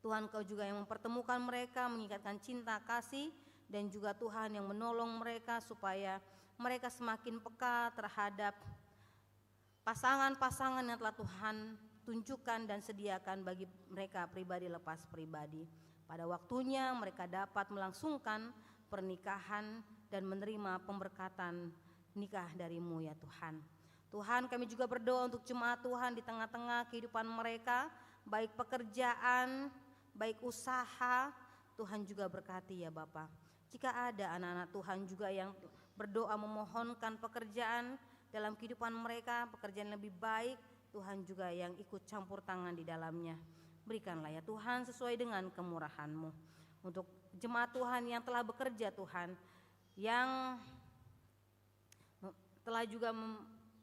Tuhan, Kau juga yang mempertemukan mereka, mengikatkan cinta kasih, dan juga Tuhan yang menolong mereka supaya mereka semakin peka terhadap pasangan-pasangan yang telah Tuhan tunjukkan dan sediakan bagi mereka pribadi lepas pribadi. Pada waktunya mereka dapat melangsungkan pernikahan dan menerima pemberkatan nikah dari-Mu ya Tuhan. Tuhan, kami juga berdoa untuk jemaat Tuhan di tengah-tengah kehidupan mereka, baik pekerjaan, baik usaha. Tuhan juga berkati ya Bapa. Jika ada anak-anak Tuhan juga yang berdoa memohonkan pekerjaan dalam kehidupan mereka, pekerjaan lebih baik, Tuhan juga yang ikut campur tangan di dalamnya. Berikanlah ya Tuhan sesuai dengan kemurahan-Mu. Untuk jemaat Tuhan yang telah bekerja Tuhan, yang telah juga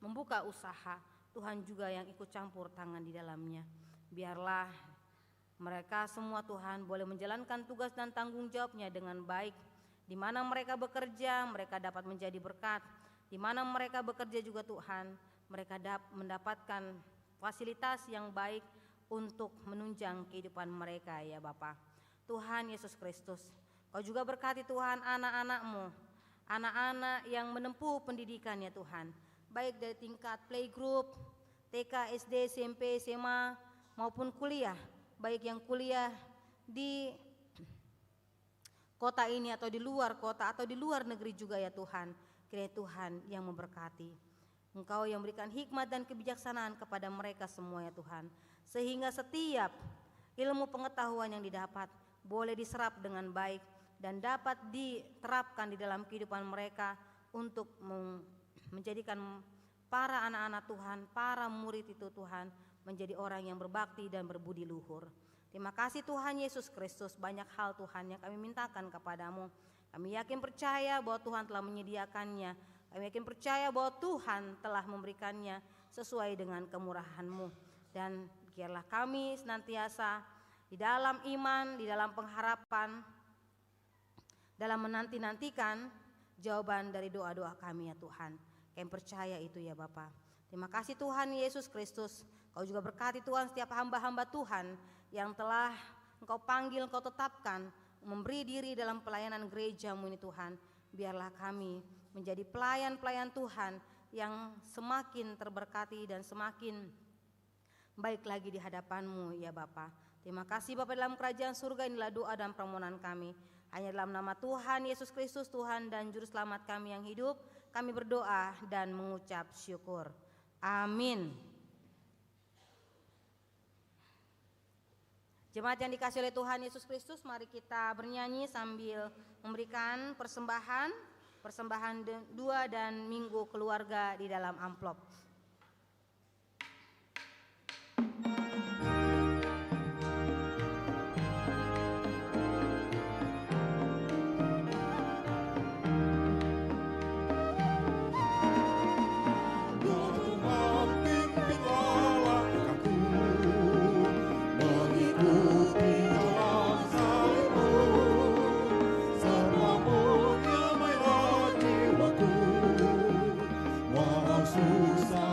membuka usaha, Tuhan juga yang ikut campur tangan di dalamnya. Biarlah mereka semua Tuhan boleh menjalankan tugas dan tanggung jawabnya dengan baik. Di mana mereka bekerja, mereka dapat menjadi berkat. Di mana mereka bekerja juga Tuhan, mereka mendapatkan fasilitas yang baik untuk menunjang kehidupan mereka ya Bapa. Tuhan Yesus Kristus, Kau juga berkati Tuhan anak-anak-Mu, anak-anak yang menempuh pendidikan ya Tuhan, baik dari tingkat playgroup, TK, SD, SMP, SMA maupun kuliah, baik yang kuliah di kota ini atau di luar kota atau di luar negeri juga ya Tuhan. Kiranya Tuhan yang memberkati. Engkau yang berikan hikmat dan kebijaksanaan kepada mereka semua ya Tuhan, sehingga setiap ilmu pengetahuan yang didapat boleh diserap dengan baik dan dapat diterapkan di dalam kehidupan mereka untuk menjadikan para anak-anak Tuhan, para murid itu Tuhan, menjadi orang yang berbakti dan berbudi luhur. Terima kasih Tuhan Yesus Kristus, banyak hal Tuhan yang kami mintakan kepadamu. Kami yakin percaya bahwa Tuhan telah menyediakannya. Kami yakin percaya bahwa Tuhan telah memberikannya sesuai dengan kemurahan-Mu. Dan biarlah kami senantiasa di dalam iman, di dalam pengharapan, dalam menanti-nantikan jawaban dari doa-doa kami ya Tuhan. Kami percaya itu ya Bapa. Terima kasih Tuhan Yesus Kristus. Kau juga berkati Tuhan setiap hamba-hamba Tuhan yang telah Engkau panggil, Engkau tetapkan memberi diri dalam pelayanan gereja-Mu ini Tuhan. Biarlah kami menjadi pelayan-pelayan Tuhan yang semakin terberkati dan semakin baik lagi di hadapan-Mu ya Bapa. Terima kasih Bapa, dalam kerajaan surga inilah doa dan permohonan kami. Hanya dalam nama Tuhan Yesus Kristus, Tuhan dan Juru Selamat kami yang hidup, kami berdoa dan mengucap syukur. Amin. Jemaat yang dikasihi oleh Tuhan Yesus Kristus, mari kita bernyanyi sambil memberikan persembahan dua dan minggu keluarga di dalam amplop. Susah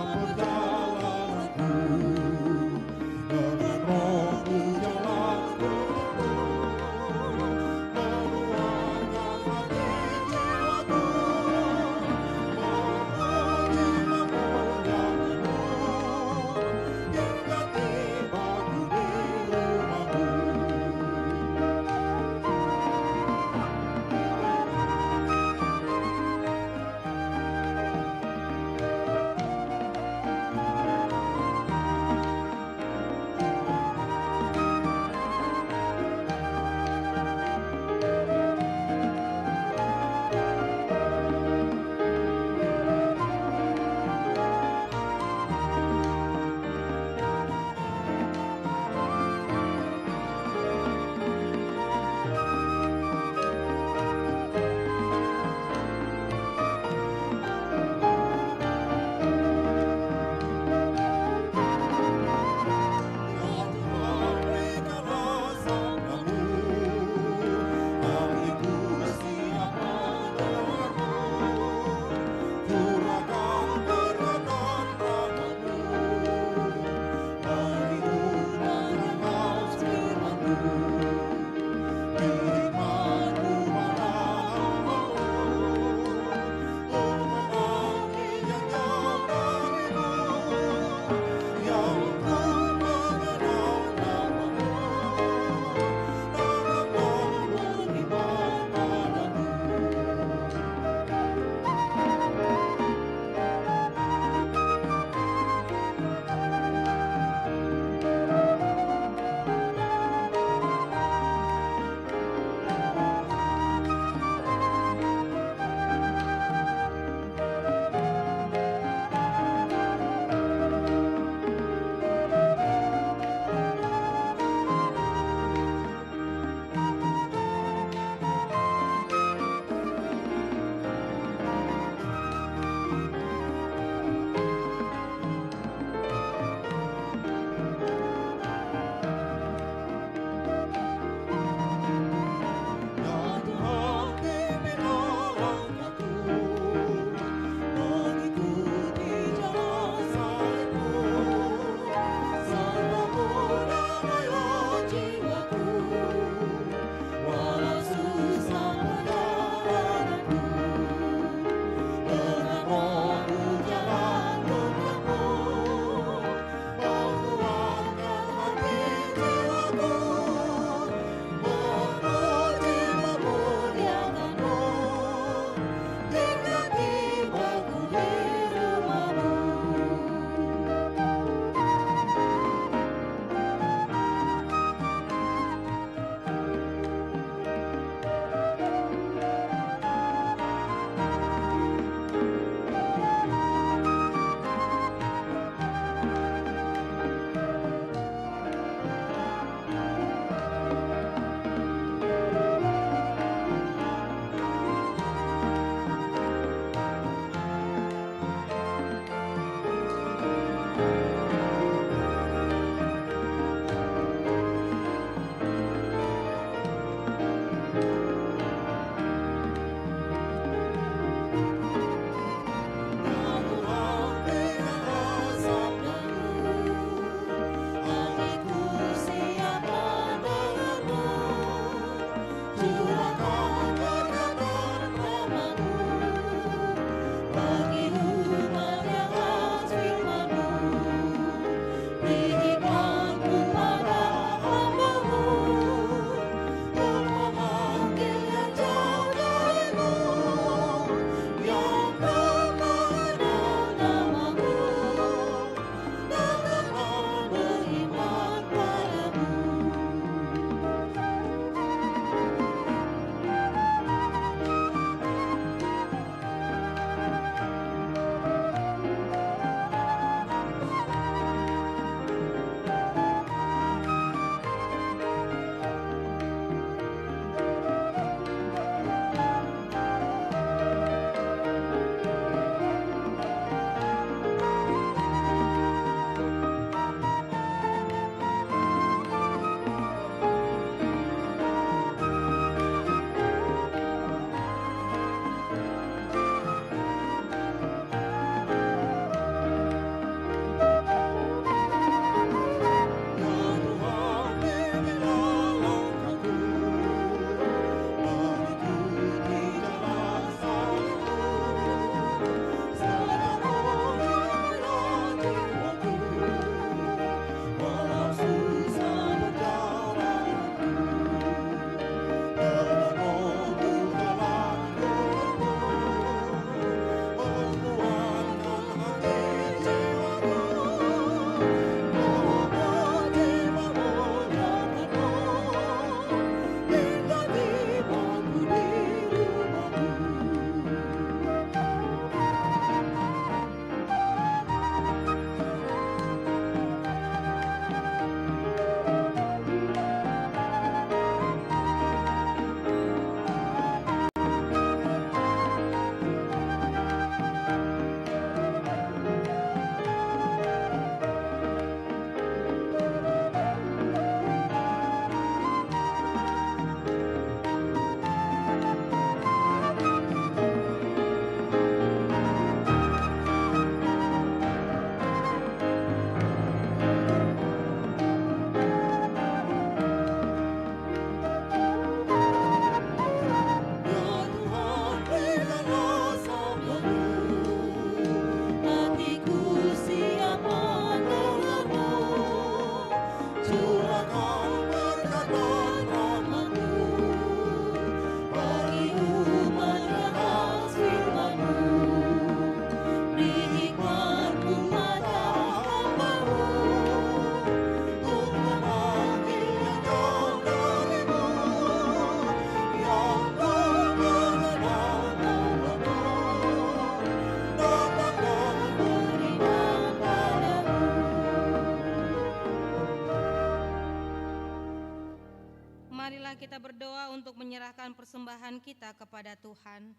kita berdoa untuk menyerahkan persembahan kita kepada Tuhan.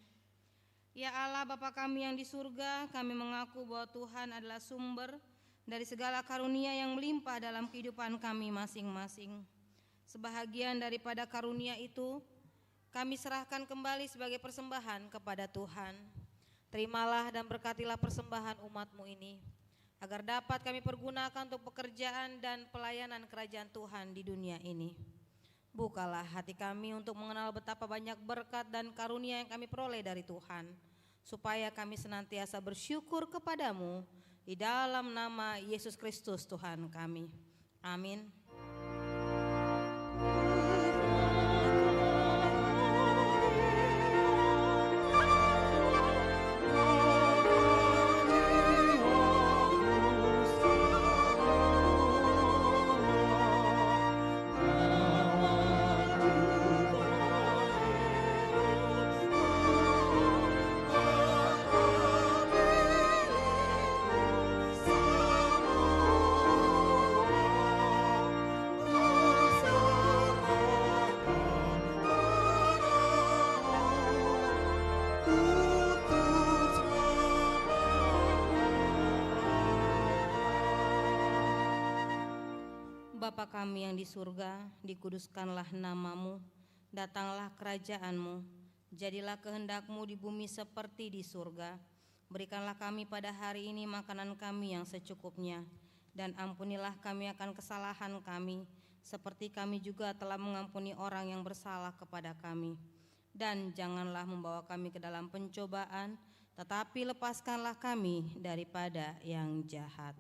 Ya Allah Bapa kami yang di surga, kami mengaku bahwa Tuhan adalah sumber dari segala karunia yang melimpah dalam kehidupan kami masing-masing. Sebahagian daripada karunia itu kami serahkan kembali sebagai persembahan kepada Tuhan. Terimalah dan berkatilah persembahan umat-Mu ini, agar dapat kami pergunakan untuk pekerjaan dan pelayanan kerajaan Tuhan di dunia ini. Bukalah hati kami untuk mengenal betapa banyak berkat dan karunia yang kami peroleh dari Tuhan, supaya kami senantiasa bersyukur kepadamu di dalam nama Yesus Kristus Tuhan kami. Amin. Bapa kami yang di surga, dikuduskanlah nama-Mu, datanglah kerajaan-Mu, jadilah kehendak-Mu di bumi seperti di surga. Berikanlah kami pada hari ini makanan kami yang secukupnya, dan ampunilah kami akan kesalahan kami, seperti kami juga telah mengampuni orang yang bersalah kepada kami. Dan janganlah membawa kami ke dalam pencobaan, tetapi lepaskanlah kami daripada yang jahat.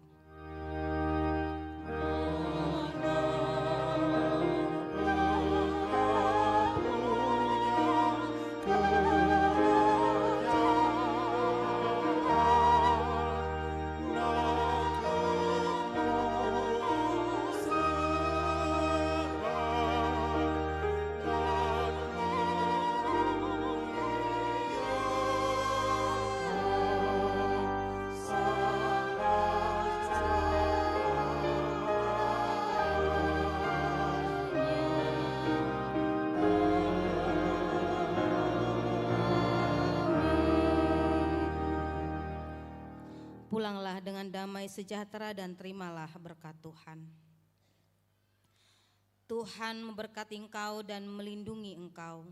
Pulanglah dengan damai sejahtera dan terimalah berkat Tuhan. Tuhan memberkati engkau dan melindungi engkau.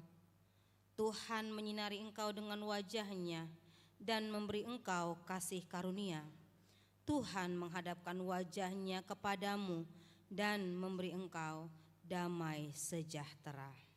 Tuhan menyinari engkau dengan wajah-Nya dan memberi engkau kasih karunia. Tuhan menghadapkan wajah-Nya kepadamu dan memberi engkau damai sejahtera.